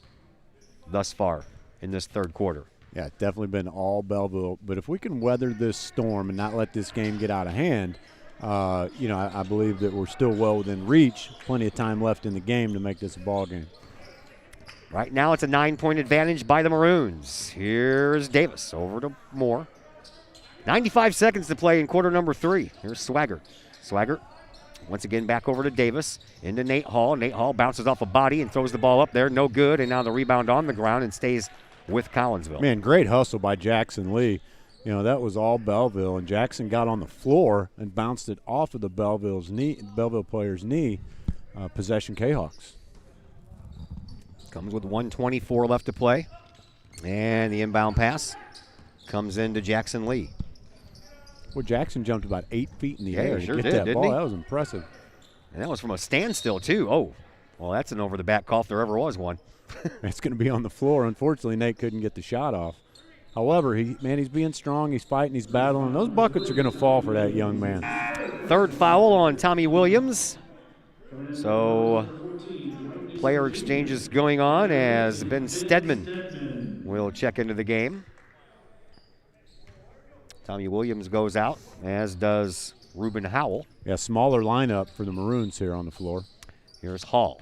Speaker 5: thus far in this third quarter.
Speaker 10: Yeah, definitely been all Belleville. But if we can weather this storm and not let this game get out of hand, you know, I believe that we're still well within reach. Plenty of time left in the game to make this a ball game.
Speaker 5: Right now it's a 9-point advantage by the Maroons. Here's Davis over to Moore. 95 seconds to play in quarter number 3. Here's Swaggart. Swaggart once again back over to Davis. Into Nate Hall. Nate Hall bounces off a body and throws the ball up there. No good. And now the rebound on the ground and stays with Collinsville.
Speaker 10: Man, great hustle by Jackson Lee. You know, that was all Belleville, and Jackson got on the floor and bounced it off of the Belleville player's knee. Possession Kahawks.
Speaker 5: Comes with 1:24 left to play. And the inbound pass comes into Jackson Lee.
Speaker 10: Well, Jackson jumped about 8 feet in the air
Speaker 5: sure
Speaker 10: to get
Speaker 5: did,
Speaker 10: that
Speaker 5: didn't
Speaker 10: ball.
Speaker 5: he?
Speaker 10: That was impressive.
Speaker 5: And that was from a standstill, too. Oh, well, that's an over-the-back call if there ever was one.
Speaker 10: It's going to be on the floor. Unfortunately, Nate couldn't get the shot off. However, he's being strong. He's fighting. He's battling. Those buckets are going to fall for that young man.
Speaker 5: Third foul on Tommy Williams. So player exchanges going on as Ben Stedman will check into the game. Tommy Williams goes out, as does Reuben Howell.
Speaker 10: Yeah, smaller lineup for the Maroons here on the floor.
Speaker 5: Here's Hall.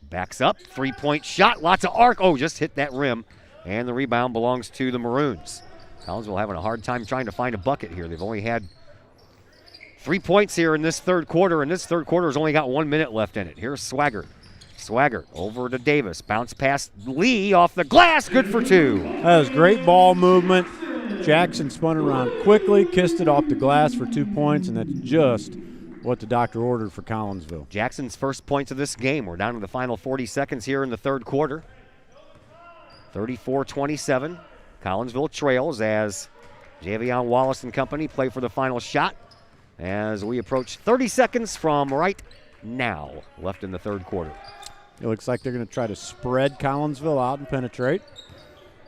Speaker 5: Backs up, three-point shot, lots of arc. Oh, just hit that rim, and the rebound belongs to the Maroons. Collinsville having a hard time trying to find a bucket here. They've only had 3 points here in this third quarter, and this third quarter has only got 1 minute left in it. Here's Swaggart. Swaggart over to Davis. Bounce past Lee off the glass. Good for 2.
Speaker 10: That was great ball movement. Jackson spun around quickly, kissed it off the glass for 2 points, and that's just what the doctor ordered for Collinsville.
Speaker 5: Jackson's first points of this game. We're down to the final 40 seconds here in the third quarter. 34-27. Collinsville trails as Javion Wallace and company play for the final shot as we approach 30 seconds from right now left in the third quarter.
Speaker 10: It looks like they're going to try to spread Collinsville out and penetrate.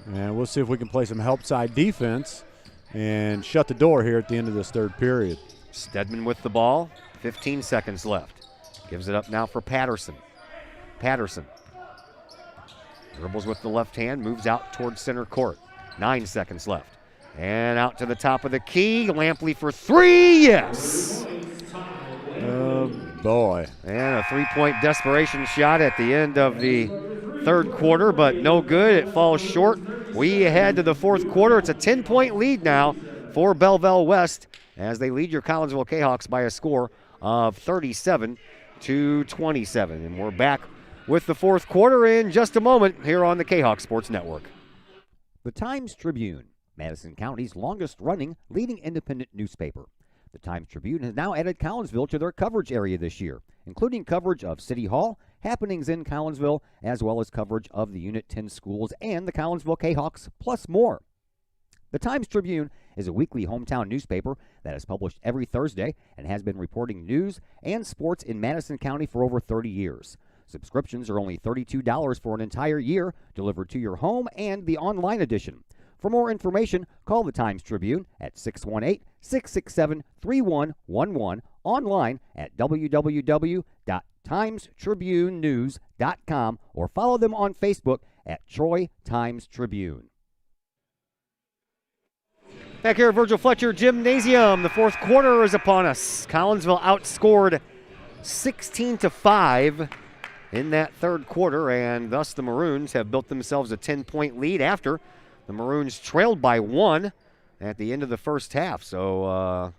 Speaker 10: And we'll see if we can play some help side defense and shut the door here at the end of this third period.
Speaker 5: Stedman with the ball. 15 seconds left. Gives it up now for Patterson. Patterson dribbles with the left hand, moves out towards center court. 9 seconds left. And out to the top of the key. Lampley for three. Yes.
Speaker 10: Oh, boy.
Speaker 5: And a three-point desperation shot at the end of the third quarter, but no good. It falls short. We head to the fourth quarter. It's a 10-point lead now for Belleville West as they lead your Collinsville Kahawks by a score of 37-27. And we're back with the fourth quarter in just a moment here on the Kahawk Sports Network.
Speaker 8: The Times-Tribune, Madison County's longest-running leading independent newspaper. The Times-Tribune has now added Collinsville to their coverage area this year, including coverage of City Hall, happenings in Collinsville, as well as coverage of the Unit 10 schools and the Collinsville Kahawks, plus more. The Times-Tribune is a weekly hometown newspaper that is published every Thursday and has been reporting news and sports in Madison County for over 30 years. Subscriptions are only $32 for an entire year, delivered to your home and the online edition. For more information, call the Times-Tribune at 618-667-3111, online at www.timestribunenews.com, or follow them on Facebook at Troy Times-Tribune.
Speaker 5: Back here at Virgil Fletcher Gymnasium, the fourth quarter is upon us. Collinsville outscored 16-5 in that third quarter, and thus the Maroons have built themselves a 10-point lead after the Maroons trailed by 1 at the end of the first half. So a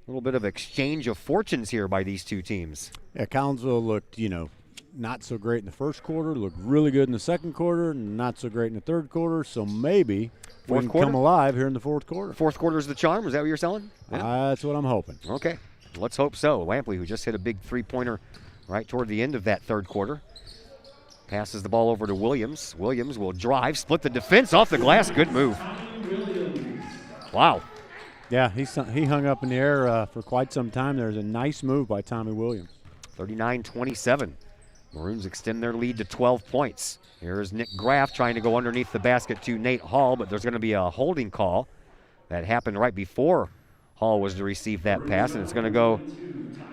Speaker 5: little bit of exchange of fortunes here by these two teams.
Speaker 10: Yeah, Collinsville looked, not so great in the first quarter, looked really good in the second quarter, not so great in the third quarter, so maybe we can come alive here in the fourth quarter.
Speaker 5: Fourth quarter is the charm, is that what you're selling? Yeah.
Speaker 10: That's what I'm hoping.
Speaker 5: Okay, let's hope so. Lampley, who just hit a big three-pointer right toward the end of that third quarter, passes the ball over to Williams. Williams will drive, split the defense off the glass. Good move. Wow.
Speaker 10: Yeah, he hung up in the air for quite some time. There's a nice move by Tommy Williams.
Speaker 5: 39-27. Maroons extend their lead to 12 points. Here's Nick Graff trying to go underneath the basket to Nate Hall, but there's going to be a holding call that happened right before Hall was to receive that pass, and it's going to go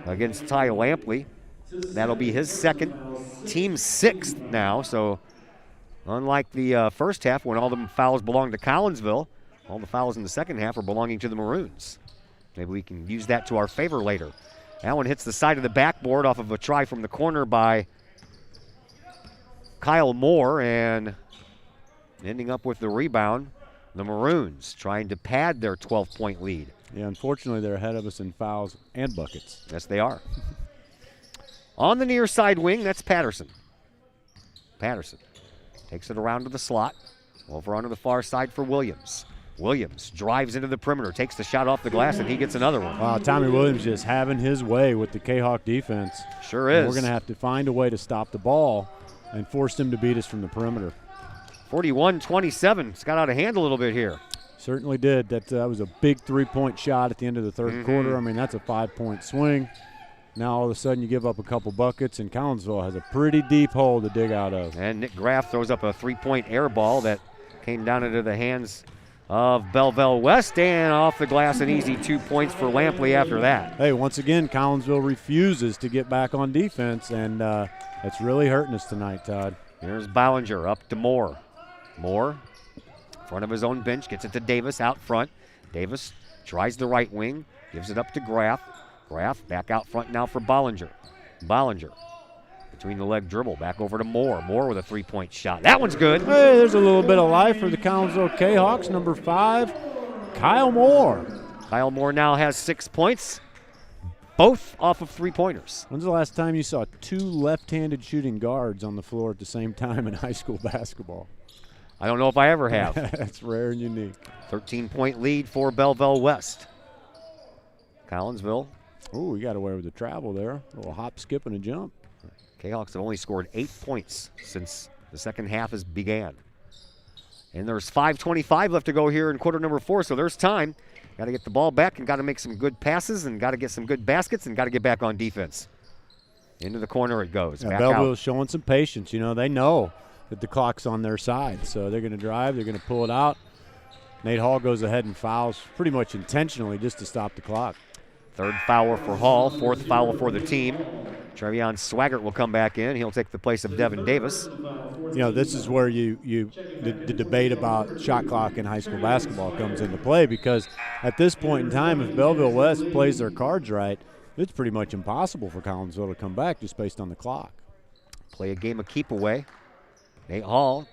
Speaker 5: against Ty Lampley. That'll be his second, team sixth now. So unlike the first half when all the fouls belonged to Collinsville, all the fouls in the second half are belonging to the Maroons. Maybe we can use that to our favor later. That one hits the side of the backboard off of a try from the corner by Kyle Moore, and ending up with the rebound, the Maroons trying to pad their 12-point lead.
Speaker 10: Yeah, unfortunately, they're ahead of us in fouls and buckets.
Speaker 5: Yes, they are. On the near side wing, that's Patterson. Patterson takes it around to the slot. Over onto the far side for Williams. Williams drives into the perimeter, takes the shot off the glass, and he gets another one.
Speaker 10: Wow, Tommy Williams just having his way with the Kahawk defense.
Speaker 5: Sure is.
Speaker 10: And we're going to have to find a way to stop the ball and force them to beat us from the perimeter.
Speaker 5: 41-27. It's got out of hand a little bit here.
Speaker 10: Certainly did. That was a big three-point shot at the end of the third quarter. I mean, that's a 5-point swing. Now all of a sudden you give up a couple buckets, and Collinsville has a pretty deep hole to dig out of.
Speaker 5: And Nick Graff throws up a three-point air ball that came down into the hands of Belleville West, and off the glass, an easy 2 points for Lampley after that.
Speaker 10: Hey, once again, Collinsville refuses to get back on defense, and it's really hurting us tonight, Todd.
Speaker 5: Here's Ballinger up to Moore. Moore, in front of his own bench, gets it to Davis out front. Davis tries the right wing, gives it up to Graff. Graff back out front now for Ballinger. Ballinger between the leg dribble, back over to Moore. Moore with a three-point shot. That one's good.
Speaker 10: Hey, there's a little bit of life for the Collinsville Kahawks. Number 5, Kyle Moore.
Speaker 5: Kyle Moore now has 6 points, both off of three-pointers.
Speaker 10: When's the last time you saw 2 left-handed shooting guards on the floor at the same time in high school basketball?
Speaker 5: I don't know if I ever have.
Speaker 10: That's rare and unique.
Speaker 5: 13-point lead for Belleville West. Collinsville.
Speaker 10: Ooh, we got away with the travel there. A little hop, skip, and a jump.
Speaker 5: Kahawks have only scored 8 points since the second half has began. And there's 5:25 left to go here in quarter number 4, so there's time. Got to get the ball back and got to make some good passes and got to get some good baskets and got to get back on defense. Into the corner it goes.
Speaker 10: Yeah,
Speaker 5: back
Speaker 10: Belleville's
Speaker 5: out.
Speaker 10: showing some patience. You know, they know that the clock's on their side, so they're going to drive. They're going to pull it out. Nate Hall goes ahead and fouls pretty much intentionally just to stop the clock.
Speaker 5: Third foul for Hall, fourth foul for the team. Trevion Swaggart will come back in. He'll take the place of Devin Davis.
Speaker 10: You know, this is where the debate about shot clock in high school basketball comes into play, because at this point in time, if Belleville West plays their cards right, it's pretty much impossible for Collinsville to come back just based on the clock.
Speaker 5: Play a game of keep away. Nate Hall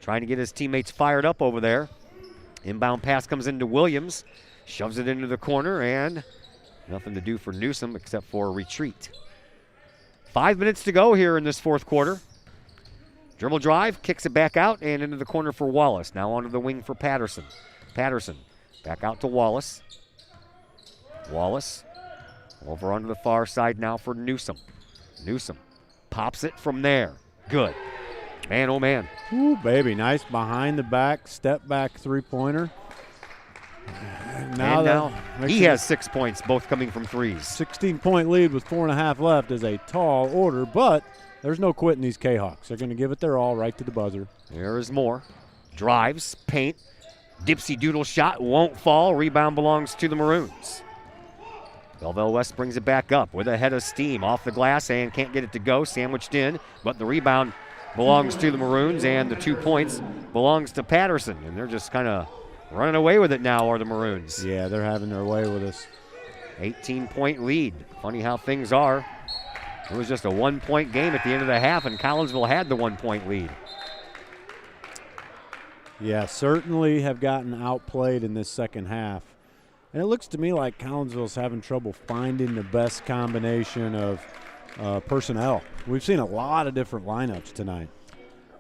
Speaker 5: trying to get his teammates fired up over there. Inbound pass comes into Williams, shoves it into the corner, and nothing to do for Newsom except for a retreat. 5 minutes to go here in this fourth quarter. Dribble drive, kicks it back out and into the corner for Wallace. Now onto the wing for Patterson. Patterson back out to Wallace. Wallace over onto the far side now for Newsom. Newsom pops it from there. Good. Man, oh man.
Speaker 10: Ooh, baby, nice behind the back, step back three-pointer.
Speaker 5: Now he has 6 points, both coming from threes.
Speaker 10: 16-point lead with 4.5 left is a tall order, but there's no quitting these Kahawks. They're going to give it their all right to the buzzer.
Speaker 5: There is more. Drives, paint, dipsy doodle shot, won't fall. Rebound belongs to the Maroons. Belleville West brings it back up with a head of steam off the glass and can't get it to go. Sandwiched in, but the rebound belongs to the Maroons and the 2 points belongs to Patterson. And they're just kind of running away with it now, are the Maroons.
Speaker 10: Yeah, they're having their way with us.
Speaker 5: 18-point lead. Funny how things are. It was just a 1-point game at the end of the half, and Collinsville had the 1-point lead.
Speaker 10: Yeah, certainly have gotten outplayed in this second half. And it looks to me like Collinsville's having trouble finding the best combination of personnel. We've seen a lot of different lineups tonight.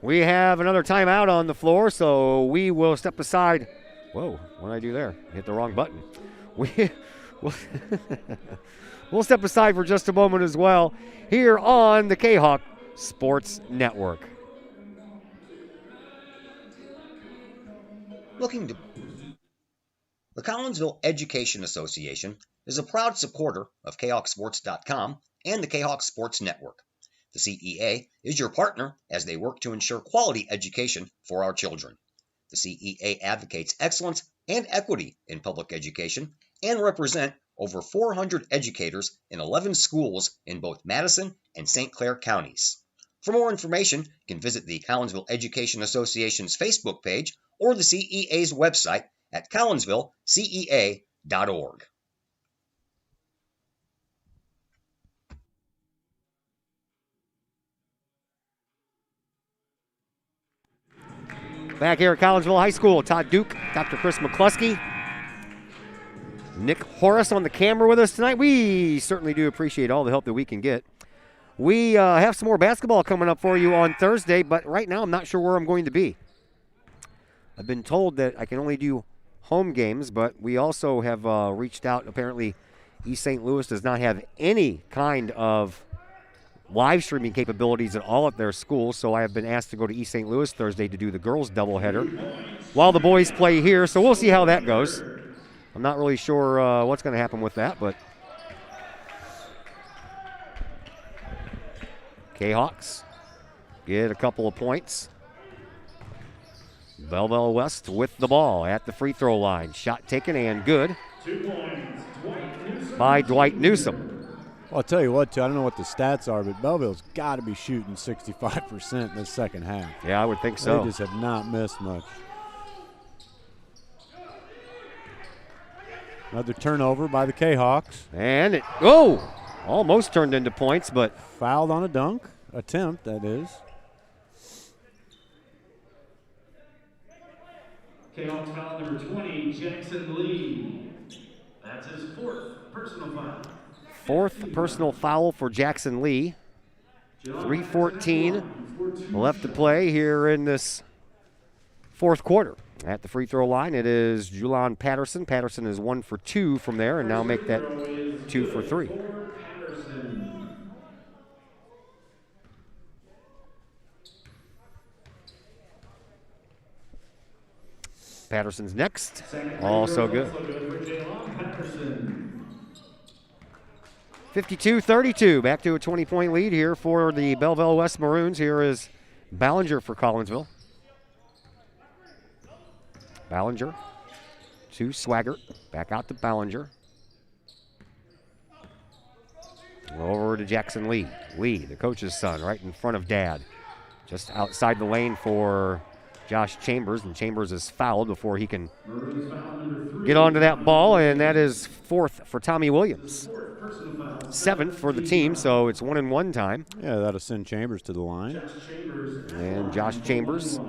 Speaker 5: We have another timeout on the floor, so we will step aside. Whoa, what did I do there? Hit the wrong button. We'll step aside for just a moment as well here on the Kahok Sports Network.
Speaker 7: The Collinsville Education Association is a proud supporter of KahokSports.com and the Kahok Sports Network. The CEA is your partner as they work to ensure quality education for our children. The CEA advocates excellence and equity in public education and represent over 400 educators in 11 schools in both Madison and St. Clair counties. For more information, you can visit the Collinsville Education Association's Facebook page or the CEA's website at collinsvillecea.org.
Speaker 5: Back here at Collinsville High School, Todd Duke, Dr. Chris McCluskey, Nick Horace on the camera with us tonight. We certainly do appreciate all the help that we can get. We have some more basketball coming up for you on Thursday, but right now I'm not sure where I'm going to be. I've been told that I can only do home games, but we also have reached out. Apparently, East St. Louis does not have any kind of live streaming capabilities at all at their school, so I have been asked to go to East St. Louis Thursday to do the girls doubleheader while the boys play here, so we'll see how that goes. I'm not really sure what's going to happen with that, but Kahawks get a couple of points. Belleville West with the ball at the free throw line. Shot taken and good
Speaker 11: 2 points,
Speaker 5: by Dwight Newsom.
Speaker 10: Well, I'll tell you what, too, I don't know what the stats are, but Belleville's got to be shooting 65% in the second half.
Speaker 5: Yeah, I would think so.
Speaker 10: They just have not missed much. Another turnover by the Kahawks.
Speaker 5: And it, almost turned into points, but
Speaker 10: fouled on a dunk attempt, that is.
Speaker 11: Kahawks foul number 20, Jackson Lee. That's his 4th personal foul.
Speaker 5: 4th personal foul for Jackson Lee. 3:14 left to play here in this fourth quarter. At the free throw line, it is Julian Patterson. Patterson is 1 for 2 from there, and now make that 2 for 3. Patterson's next. Also good. 52-32. Back to a 20-point lead here for the Belleville West Maroons. Here is Ballinger for Collinsville. Ballinger to Swaggart. Back out to Ballinger. Over to Jackson Lee. Lee, the coach's son, right in front of Dad. Just outside the lane for Josh Chambers, and Chambers is fouled before he can get onto that ball, and that is fourth for Tommy Williams. Seventh for the team, so it's 1-and-1 time.
Speaker 10: Yeah, that'll send Chambers to the line.
Speaker 5: And Josh Chambers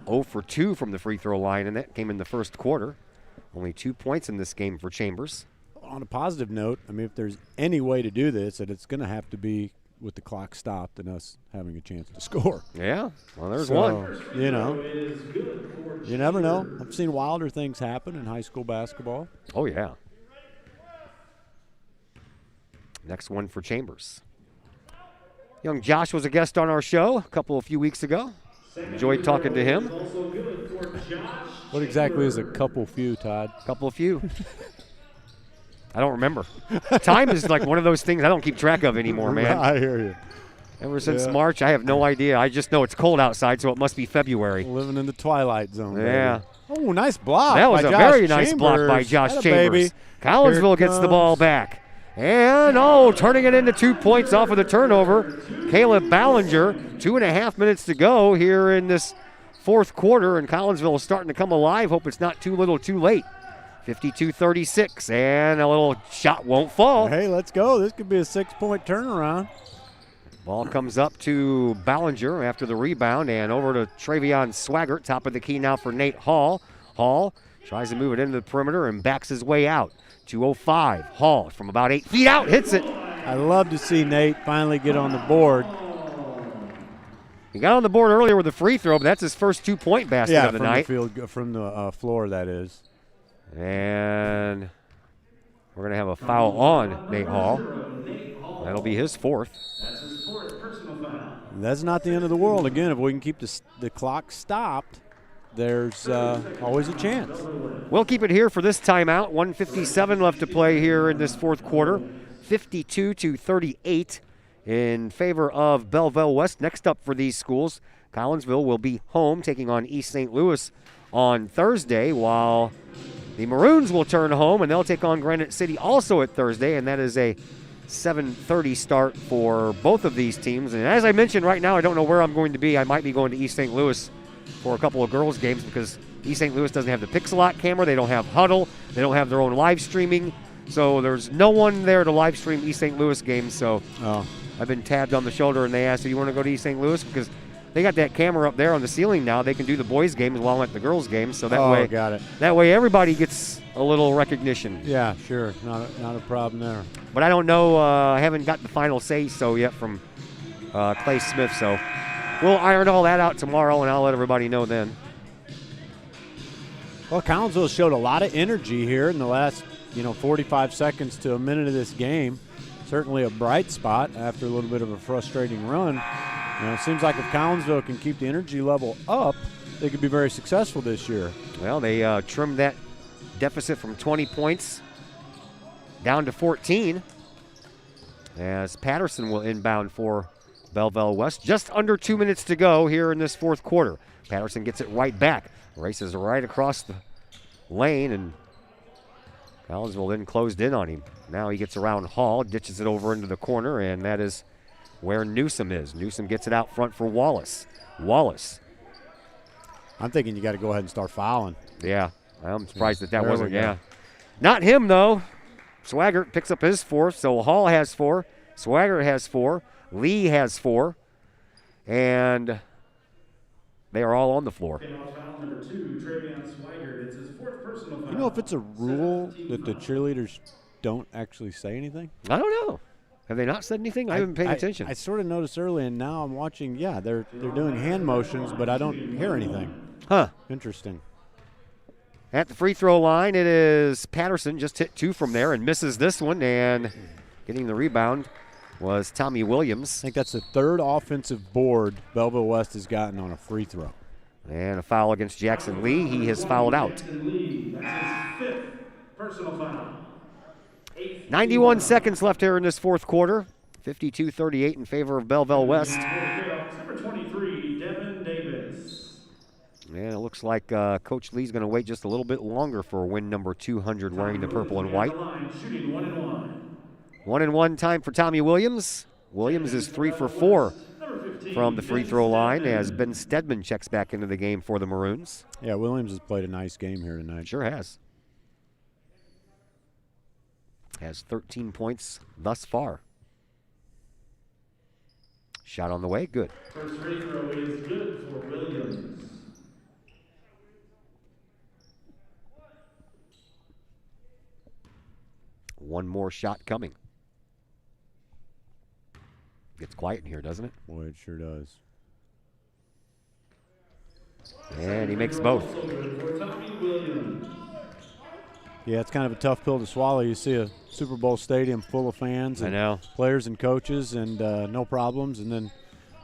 Speaker 5: 0 for 2 from the free throw line, and that came in the first quarter. Only 2 points in this game for Chambers.
Speaker 10: On a positive note, I mean, if there's any way to do this, that it's going to have to be with the clock stopped and us having a chance to score.
Speaker 5: Yeah, well, there's one.
Speaker 10: You know, you never know. I've seen wilder things happen in high school basketball.
Speaker 5: Oh, yeah. Next one for Chambers. Young Josh was a guest on our show a few weeks ago. Enjoyed talking to him.
Speaker 10: What exactly is a couple few, Todd?
Speaker 5: Couple few. I don't remember. Time is like one of those things I don't keep track of anymore, man.
Speaker 10: I hear you.
Speaker 5: Ever since March, I have no idea. I just know it's cold outside, so it must be February.
Speaker 10: Living in the twilight zone.
Speaker 5: Yeah.
Speaker 10: Baby. Oh, nice block.
Speaker 5: That was
Speaker 10: by
Speaker 5: a
Speaker 10: Josh
Speaker 5: very nice
Speaker 10: Chambers.
Speaker 5: block by Josh
Speaker 10: Atta
Speaker 5: Chambers.
Speaker 10: baby.
Speaker 5: Collinsville gets the ball back. And, turning it into 2 points off of the turnover. Caleb Ballinger, 2.5 minutes to go here in this fourth quarter, and Collinsville is starting to come alive. Hope it's not too little too late. 52-36, and a little shot won't fall.
Speaker 10: Hey, let's go. This could be a 6-point turnaround.
Speaker 5: Ball comes up to Ballinger after the rebound, and over to Travion Swaggart, top of the key now for Nate Hall. Hall tries to move it into the perimeter and backs his way out. 2:05. Hall from about 8 feet out hits it.
Speaker 10: I love to see Nate finally get on the board.
Speaker 5: He got on the board earlier with a free throw, but that's his first 2-point basket of the night.
Speaker 10: From the floor, that is.
Speaker 5: And we're going to have a foul on Nate Hall. That'll be his fourth.
Speaker 10: That's not the end of the world. Again, if we can keep the clock stopped, there's always a chance.
Speaker 5: We'll keep it here for this timeout. 1:57 left to play here in this fourth quarter. 52-38 in favor of Belleville West. Next up for these schools, Collinsville will be home taking on East St. Louis on Thursday, while the Maroons will turn home and they'll take on Granite City also at Thursday, and that is a 7:30 start for both of these teams. And as I mentioned, right now I don't know where I'm going to be. I might be going to East St. Louis for a couple of girls' games because East St. Louis doesn't have the Pixelot camera. They don't have Huddle. They don't have their own live streaming. So there's no one there to live stream East St. Louis games. So I've been tapped on the shoulder and they asked, do you want to go to East St. Louis? Because they got that camera up there on the ceiling now. They can do the boys' games while I'm at the girls' games. So that way everybody gets a little recognition.
Speaker 10: Yeah, sure. Not a problem there.
Speaker 5: But I don't know. I haven't got the final say-so yet from Clay Smith. So we'll iron all that out tomorrow, and I'll let everybody know then.
Speaker 10: Well, Collinsville showed a lot of energy here in the last 45 seconds to a minute of this game. Certainly a bright spot after a little bit of a frustrating run. It seems like if Collinsville can keep the energy level up, they could be very successful this year.
Speaker 5: Well, they trimmed that deficit from 20 points down to 14 as Patterson will inbound for Belleville West. Just under 2 minutes to go here in this fourth quarter. Patterson gets it right back. Races right across the lane, and Collinsville then closed in on him. Now he gets around Hall, ditches it over into the corner, and that is where Newsom is. Newsom gets it out front for Wallace. Wallace.
Speaker 10: I'm thinking you got to go ahead and start fouling.
Speaker 5: Yeah, I'm surprised that wasn't. Yeah. Not him, though. Swaggart picks up his fourth, so Hall has 4. Swaggart has 4. Lee has 4. And they are all on the floor.
Speaker 10: If it's a rule that the cheerleaders don't actually say anything?
Speaker 5: I don't know. Have they not said anything? I haven't paid attention.
Speaker 10: I sort of noticed early, and now I'm watching. Yeah, they're doing hand motions, but I don't hear anything.
Speaker 5: Huh.
Speaker 10: Interesting.
Speaker 5: At the free throw line, it is Patterson. Just hit 2 from there and misses this one. And getting the rebound was Tommy Williams.
Speaker 10: I think that's the 3rd offensive board Belleville West has gotten on a free throw.
Speaker 5: And a foul against Jackson Lee. He has fouled out.
Speaker 11: That's his 5th personal foul.
Speaker 5: 91 seconds left here in this fourth quarter. 52-38 in favor of Belleville West.
Speaker 11: Number 23, Devin Davis.
Speaker 5: And it looks like Coach Lee's going to wait just a little bit longer for win number 200 wearing the purple and white.
Speaker 11: Shooting 1 and 1.
Speaker 5: 1-1 time for Tommy Williams. Williams is 3 for 4 from the free throw line as Ben Stedman checks back into the game for the Maroons.
Speaker 10: Yeah, Williams has played a nice game here tonight.
Speaker 5: Sure has. Has 13 points thus far. Shot on the way, good.
Speaker 11: First free throw is good for Williams.
Speaker 5: One more shot coming. Gets quiet in here, doesn't it?
Speaker 10: Boy, it sure does.
Speaker 5: And he makes both.
Speaker 11: Also good for Tommy Williams.
Speaker 10: Yeah, it's kind of a tough pill to swallow. You see a Super Bowl stadium full of fans and
Speaker 5: I know.
Speaker 10: players and coaches and no problems, and then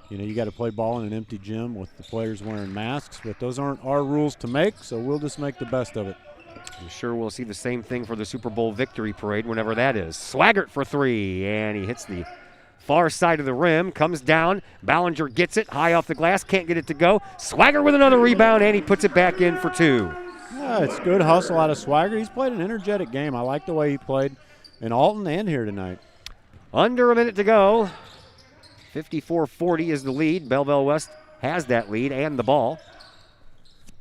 Speaker 10: you got to play ball in an empty gym with the players wearing masks. But those aren't our rules to make, so we'll just make the best of it.
Speaker 5: I'm sure we'll see the same thing for the Super Bowl victory parade whenever that is. Swaggart for 3, and he hits the far side of the rim, comes down. Ballinger gets it high off the glass, can't get it to go. Swagger with another rebound, and he puts it back in for 2.
Speaker 10: Yeah, it's good hustle out of Swagger. He's played an energetic game. I like the way he played in Alton and here tonight.
Speaker 5: Under a minute to go. 54-40 is the lead. Belleville West has that lead and the ball.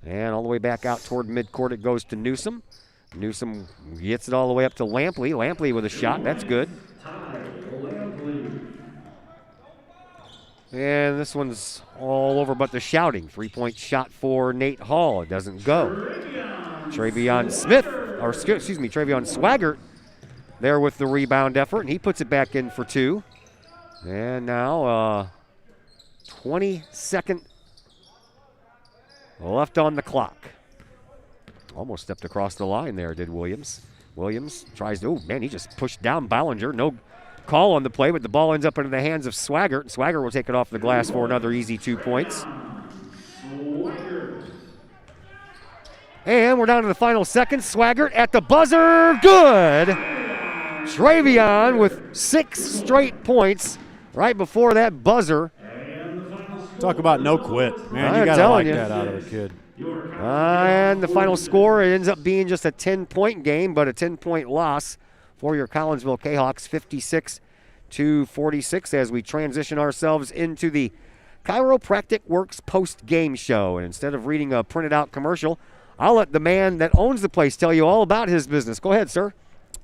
Speaker 5: And all the way back out toward midcourt it goes to Newsom. Newsom gets it all the way up to Lampley. Lampley with a shot. That's good. And this one's all over but the shouting. 3-point shot for Nate Hall. It doesn't go. Travion Smith, or excuse me, Travion Swaggart there with the rebound effort, and he puts it back in for 2. And now 20-second left on the clock. Almost stepped across the line there, did Williams. Williams tries to, oh man, he just pushed down Ballinger. No call on the play, but the ball ends up into the hands of Swaggart. And Swaggart will take it off the glass for another easy 2 points. And we're down to the final seconds. Swaggart at the buzzer, good. Travion with 6 straight points right before that buzzer.
Speaker 10: Talk about no quit. Man, you got to like that out of a kid.
Speaker 5: And the final score, it ends up being just a 10-point game, but a 10-point loss for your Collinsville Kahawks, 56-46, as we transition ourselves into the Chiropractic Works post-game show. And instead of reading a printed-out commercial, I'll let the man that owns the place tell you all about his business. Go ahead, sir.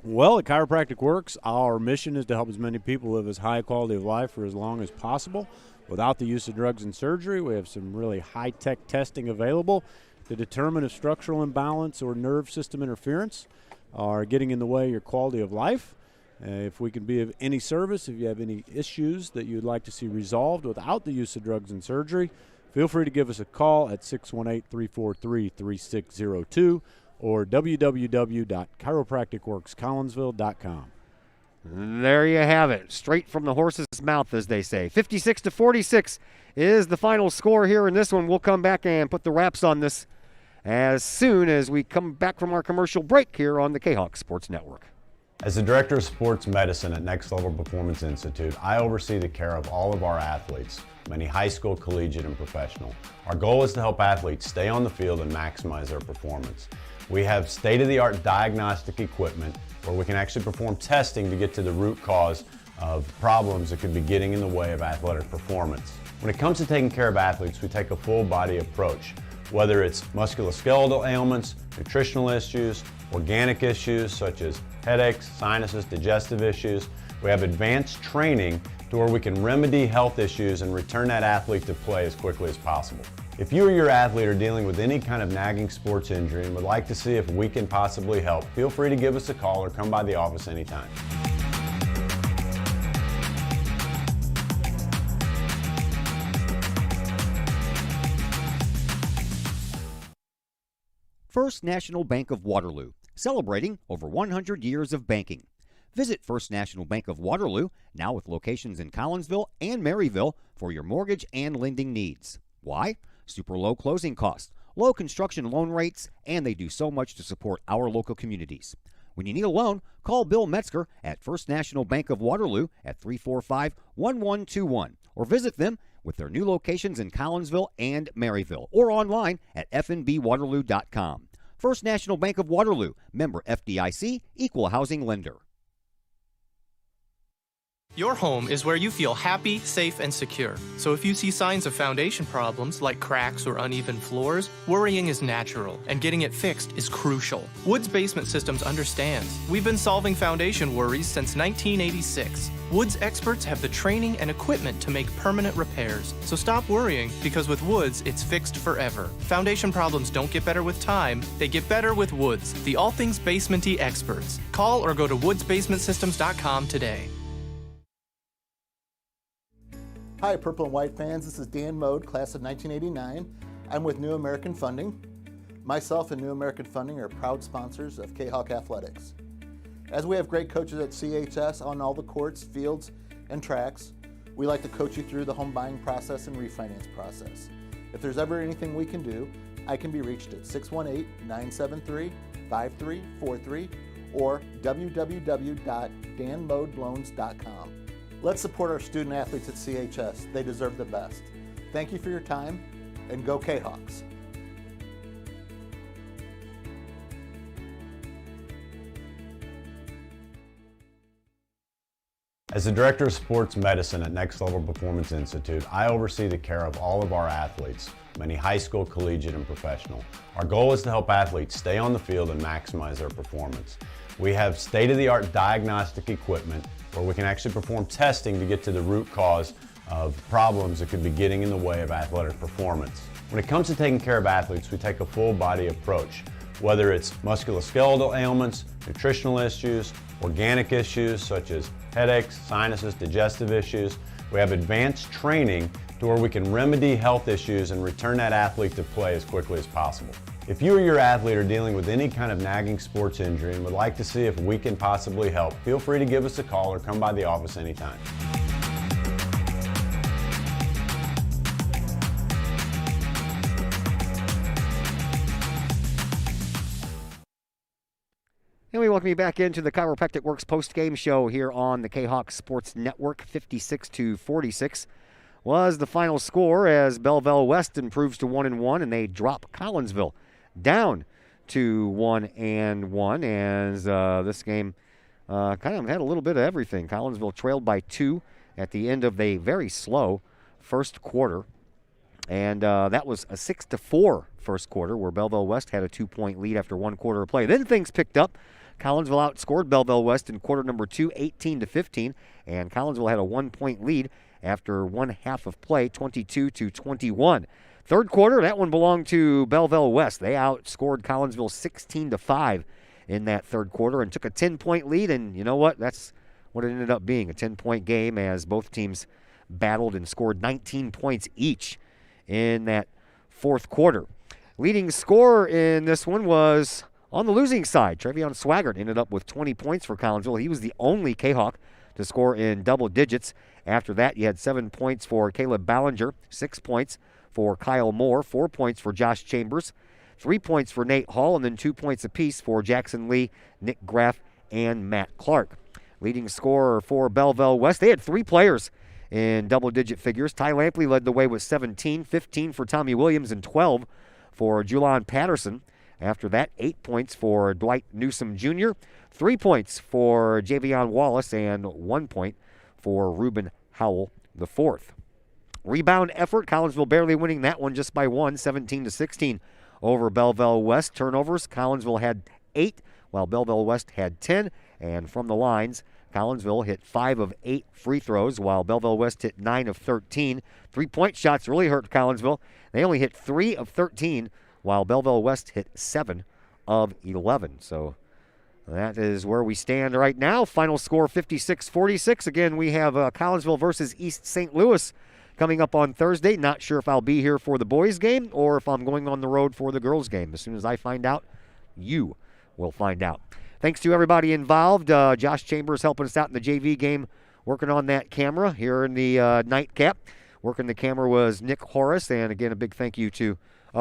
Speaker 10: Well, at Chiropractic Works, our mission is to help as many people live as high quality of life for as long as possible without the use of drugs and surgery. We have some really high-tech testing available to determine if structural imbalance or nerve system interference are getting in the way of your quality of life. If we can be of any service, if you have any issues that you'd like to see resolved without the use of drugs and surgery, feel free to give us a call at 618-343-3602 or www.chiropracticworkscollinsville.com.
Speaker 5: There you have it, straight from the horse's mouth, as they say. 56-46 is the final score here in this one. We'll come back and put the wraps on this as soon as we come back from our commercial break here on the Kahok Sports Network.
Speaker 13: As the Director of Sports Medicine at Next Level Performance Institute, I oversee the care of all of our athletes, many high school, collegiate, and professional. Our goal is to help athletes stay on the field and maximize their performance. We have state-of-the-art diagnostic equipment where we can actually perform testing to get to the root cause of problems that could be getting in the way of athletic performance. When it comes to taking care of athletes, we take a full body approach, whether it's musculoskeletal ailments, nutritional issues, organic issues such as headaches, sinuses, digestive issues. We have advanced training to where we can remedy health issues and return that athlete to play as quickly as possible. If you or your athlete are dealing with any kind of nagging sports injury and would like to see if we can possibly help, feel free to give us a call or come by the office anytime.
Speaker 8: First National Bank of Waterloo, celebrating over 100 years of banking. Visit First National Bank of Waterloo, now with locations in Collinsville and Maryville, for your mortgage and lending needs. Why? Super low closing costs, low construction loan rates, and they do so much to support our local communities. When you need a loan, call Bill Metzger at First National Bank of Waterloo at 345-1121 or visit them with their new locations in Collinsville and Maryville or online at fnbwaterloo.com. First National Bank of Waterloo, member FDIC, equal housing lender.
Speaker 14: Your home is where you feel happy, safe, and secure. So if you see signs of foundation problems like cracks or uneven floors, worrying is natural, and getting it fixed is crucial. Woods Basement Systems understands. We've been solving foundation worries since 1986. Woods experts have the training and equipment to make permanent repairs. So stop worrying, because with Woods, it's fixed forever. Foundation problems don't get better with time, they get better with Woods, the all things basement-y experts. Call or go to woodsbasementsystems.com today.
Speaker 15: Hi, Purple and White fans. This is Dan Mode, class of 1989. I'm with New American Funding. Myself and New American Funding are proud sponsors of Kahok Athletics. As we have great coaches at CHS on all the courts, fields, and tracks, we like to coach you through the home buying process and refinance process. If there's ever anything we can do, I can be reached at 618-973-5343 or www.danmodeloans.com. Let's support our student athletes at CHS. They deserve the best. Thank you for your time, and go Kahawks.
Speaker 13: As the Director of Sports Medicine at Next Level Performance Institute, I oversee the care of all of our athletes, many high school, collegiate, and professional. Our goal is to help athletes stay on the field and maximize their performance. We have state-of-the-art diagnostic equipment where we can actually perform testing to get to the root cause of problems that could be getting in the way of athletic performance. When it comes to taking care of athletes, we take a full body approach, whether it's musculoskeletal ailments, nutritional issues, organic issues such as headaches, sinuses, digestive issues. We have advanced training to where we can remedy health issues and return that athlete to play as quickly as possible. If you or your athlete are dealing with any kind of nagging sports injury and would like to see if we can possibly help, feel free to give us a call or come by the office anytime.
Speaker 5: And we welcome you back into the Chiropractic Works post-game show here on the Kahok Sports Network. 56-46 was the final score as Belleville West improves to 1-1, and they drop Collinsville down to 1-1 as this game kind of had a little bit of everything. Collinsville trailed by 2 at the end of a very slow first quarter, and that was a 6-4 first quarter where Belleville West had a 2-point lead after 1 quarter of play. Then things picked up. Collinsville outscored Belleville West in quarter number 2, 18-15, and Collinsville had a 1-point lead after 1 half of play, 22-21. Third quarter, that one belonged to Belleville West. They outscored Collinsville 16-5 in that third quarter and took a 10-point lead, and you know what? That's what it ended up being, a 10-point game as both teams battled and scored 19 points each in that fourth quarter. Leading scorer in this one was on the losing side. Trevion Swaggart ended up with 20 points for Collinsville. He was the only Kahawk to score in double digits. After that, you had 7 points for Caleb Ballinger, 6 points for Kyle Moore, 4 points for Josh Chambers, 3 points for Nate Hall, and then 2 points apiece for Jackson Lee, Nick Graff, and Matt Clark. Leading scorer for Belleville West, they had 3 players in double-digit figures. Ty Lampley led the way with 17, 15 for Tommy Williams, and 12 for Julian Patterson. After that, 8 points for Dwight Newsom Jr., 3 points for Javion Wallace, and 1 point for Reuben Howell IV. Rebound effort, Collinsville barely winning that one just by 1, 17-16 over Belleville West. Turnovers, Collinsville had 8, while Belleville West had 10. And from the lines, Collinsville hit 5 of 8 free throws, while Belleville West hit 9 of 13. 3-point shots really hurt Collinsville. They only hit 3 of 13, while Belleville West hit 7 of 11. So that is where we stand right now. Final score 56-46. Again, we have Collinsville versus East St. Louis coming up on Thursday. Not sure if I'll be here for the boys' game or if I'm going on the road for the girls' game. As soon as I find out, you will find out. Thanks to everybody involved. Josh Chambers helping us out in the JV game, working on that camera here in the nightcap. Working the camera was Nick Horace. And again, a big thank you to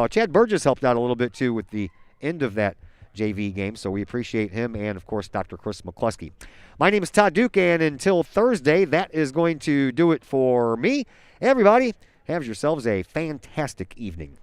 Speaker 5: Chad Burgess helped out a little bit too with the end of that JV game, so we appreciate him, and of course Dr. Chris McCluskey. My name is Todd Duke, and until Thursday, that is going to do it for me. Everybody, have yourselves a fantastic evening.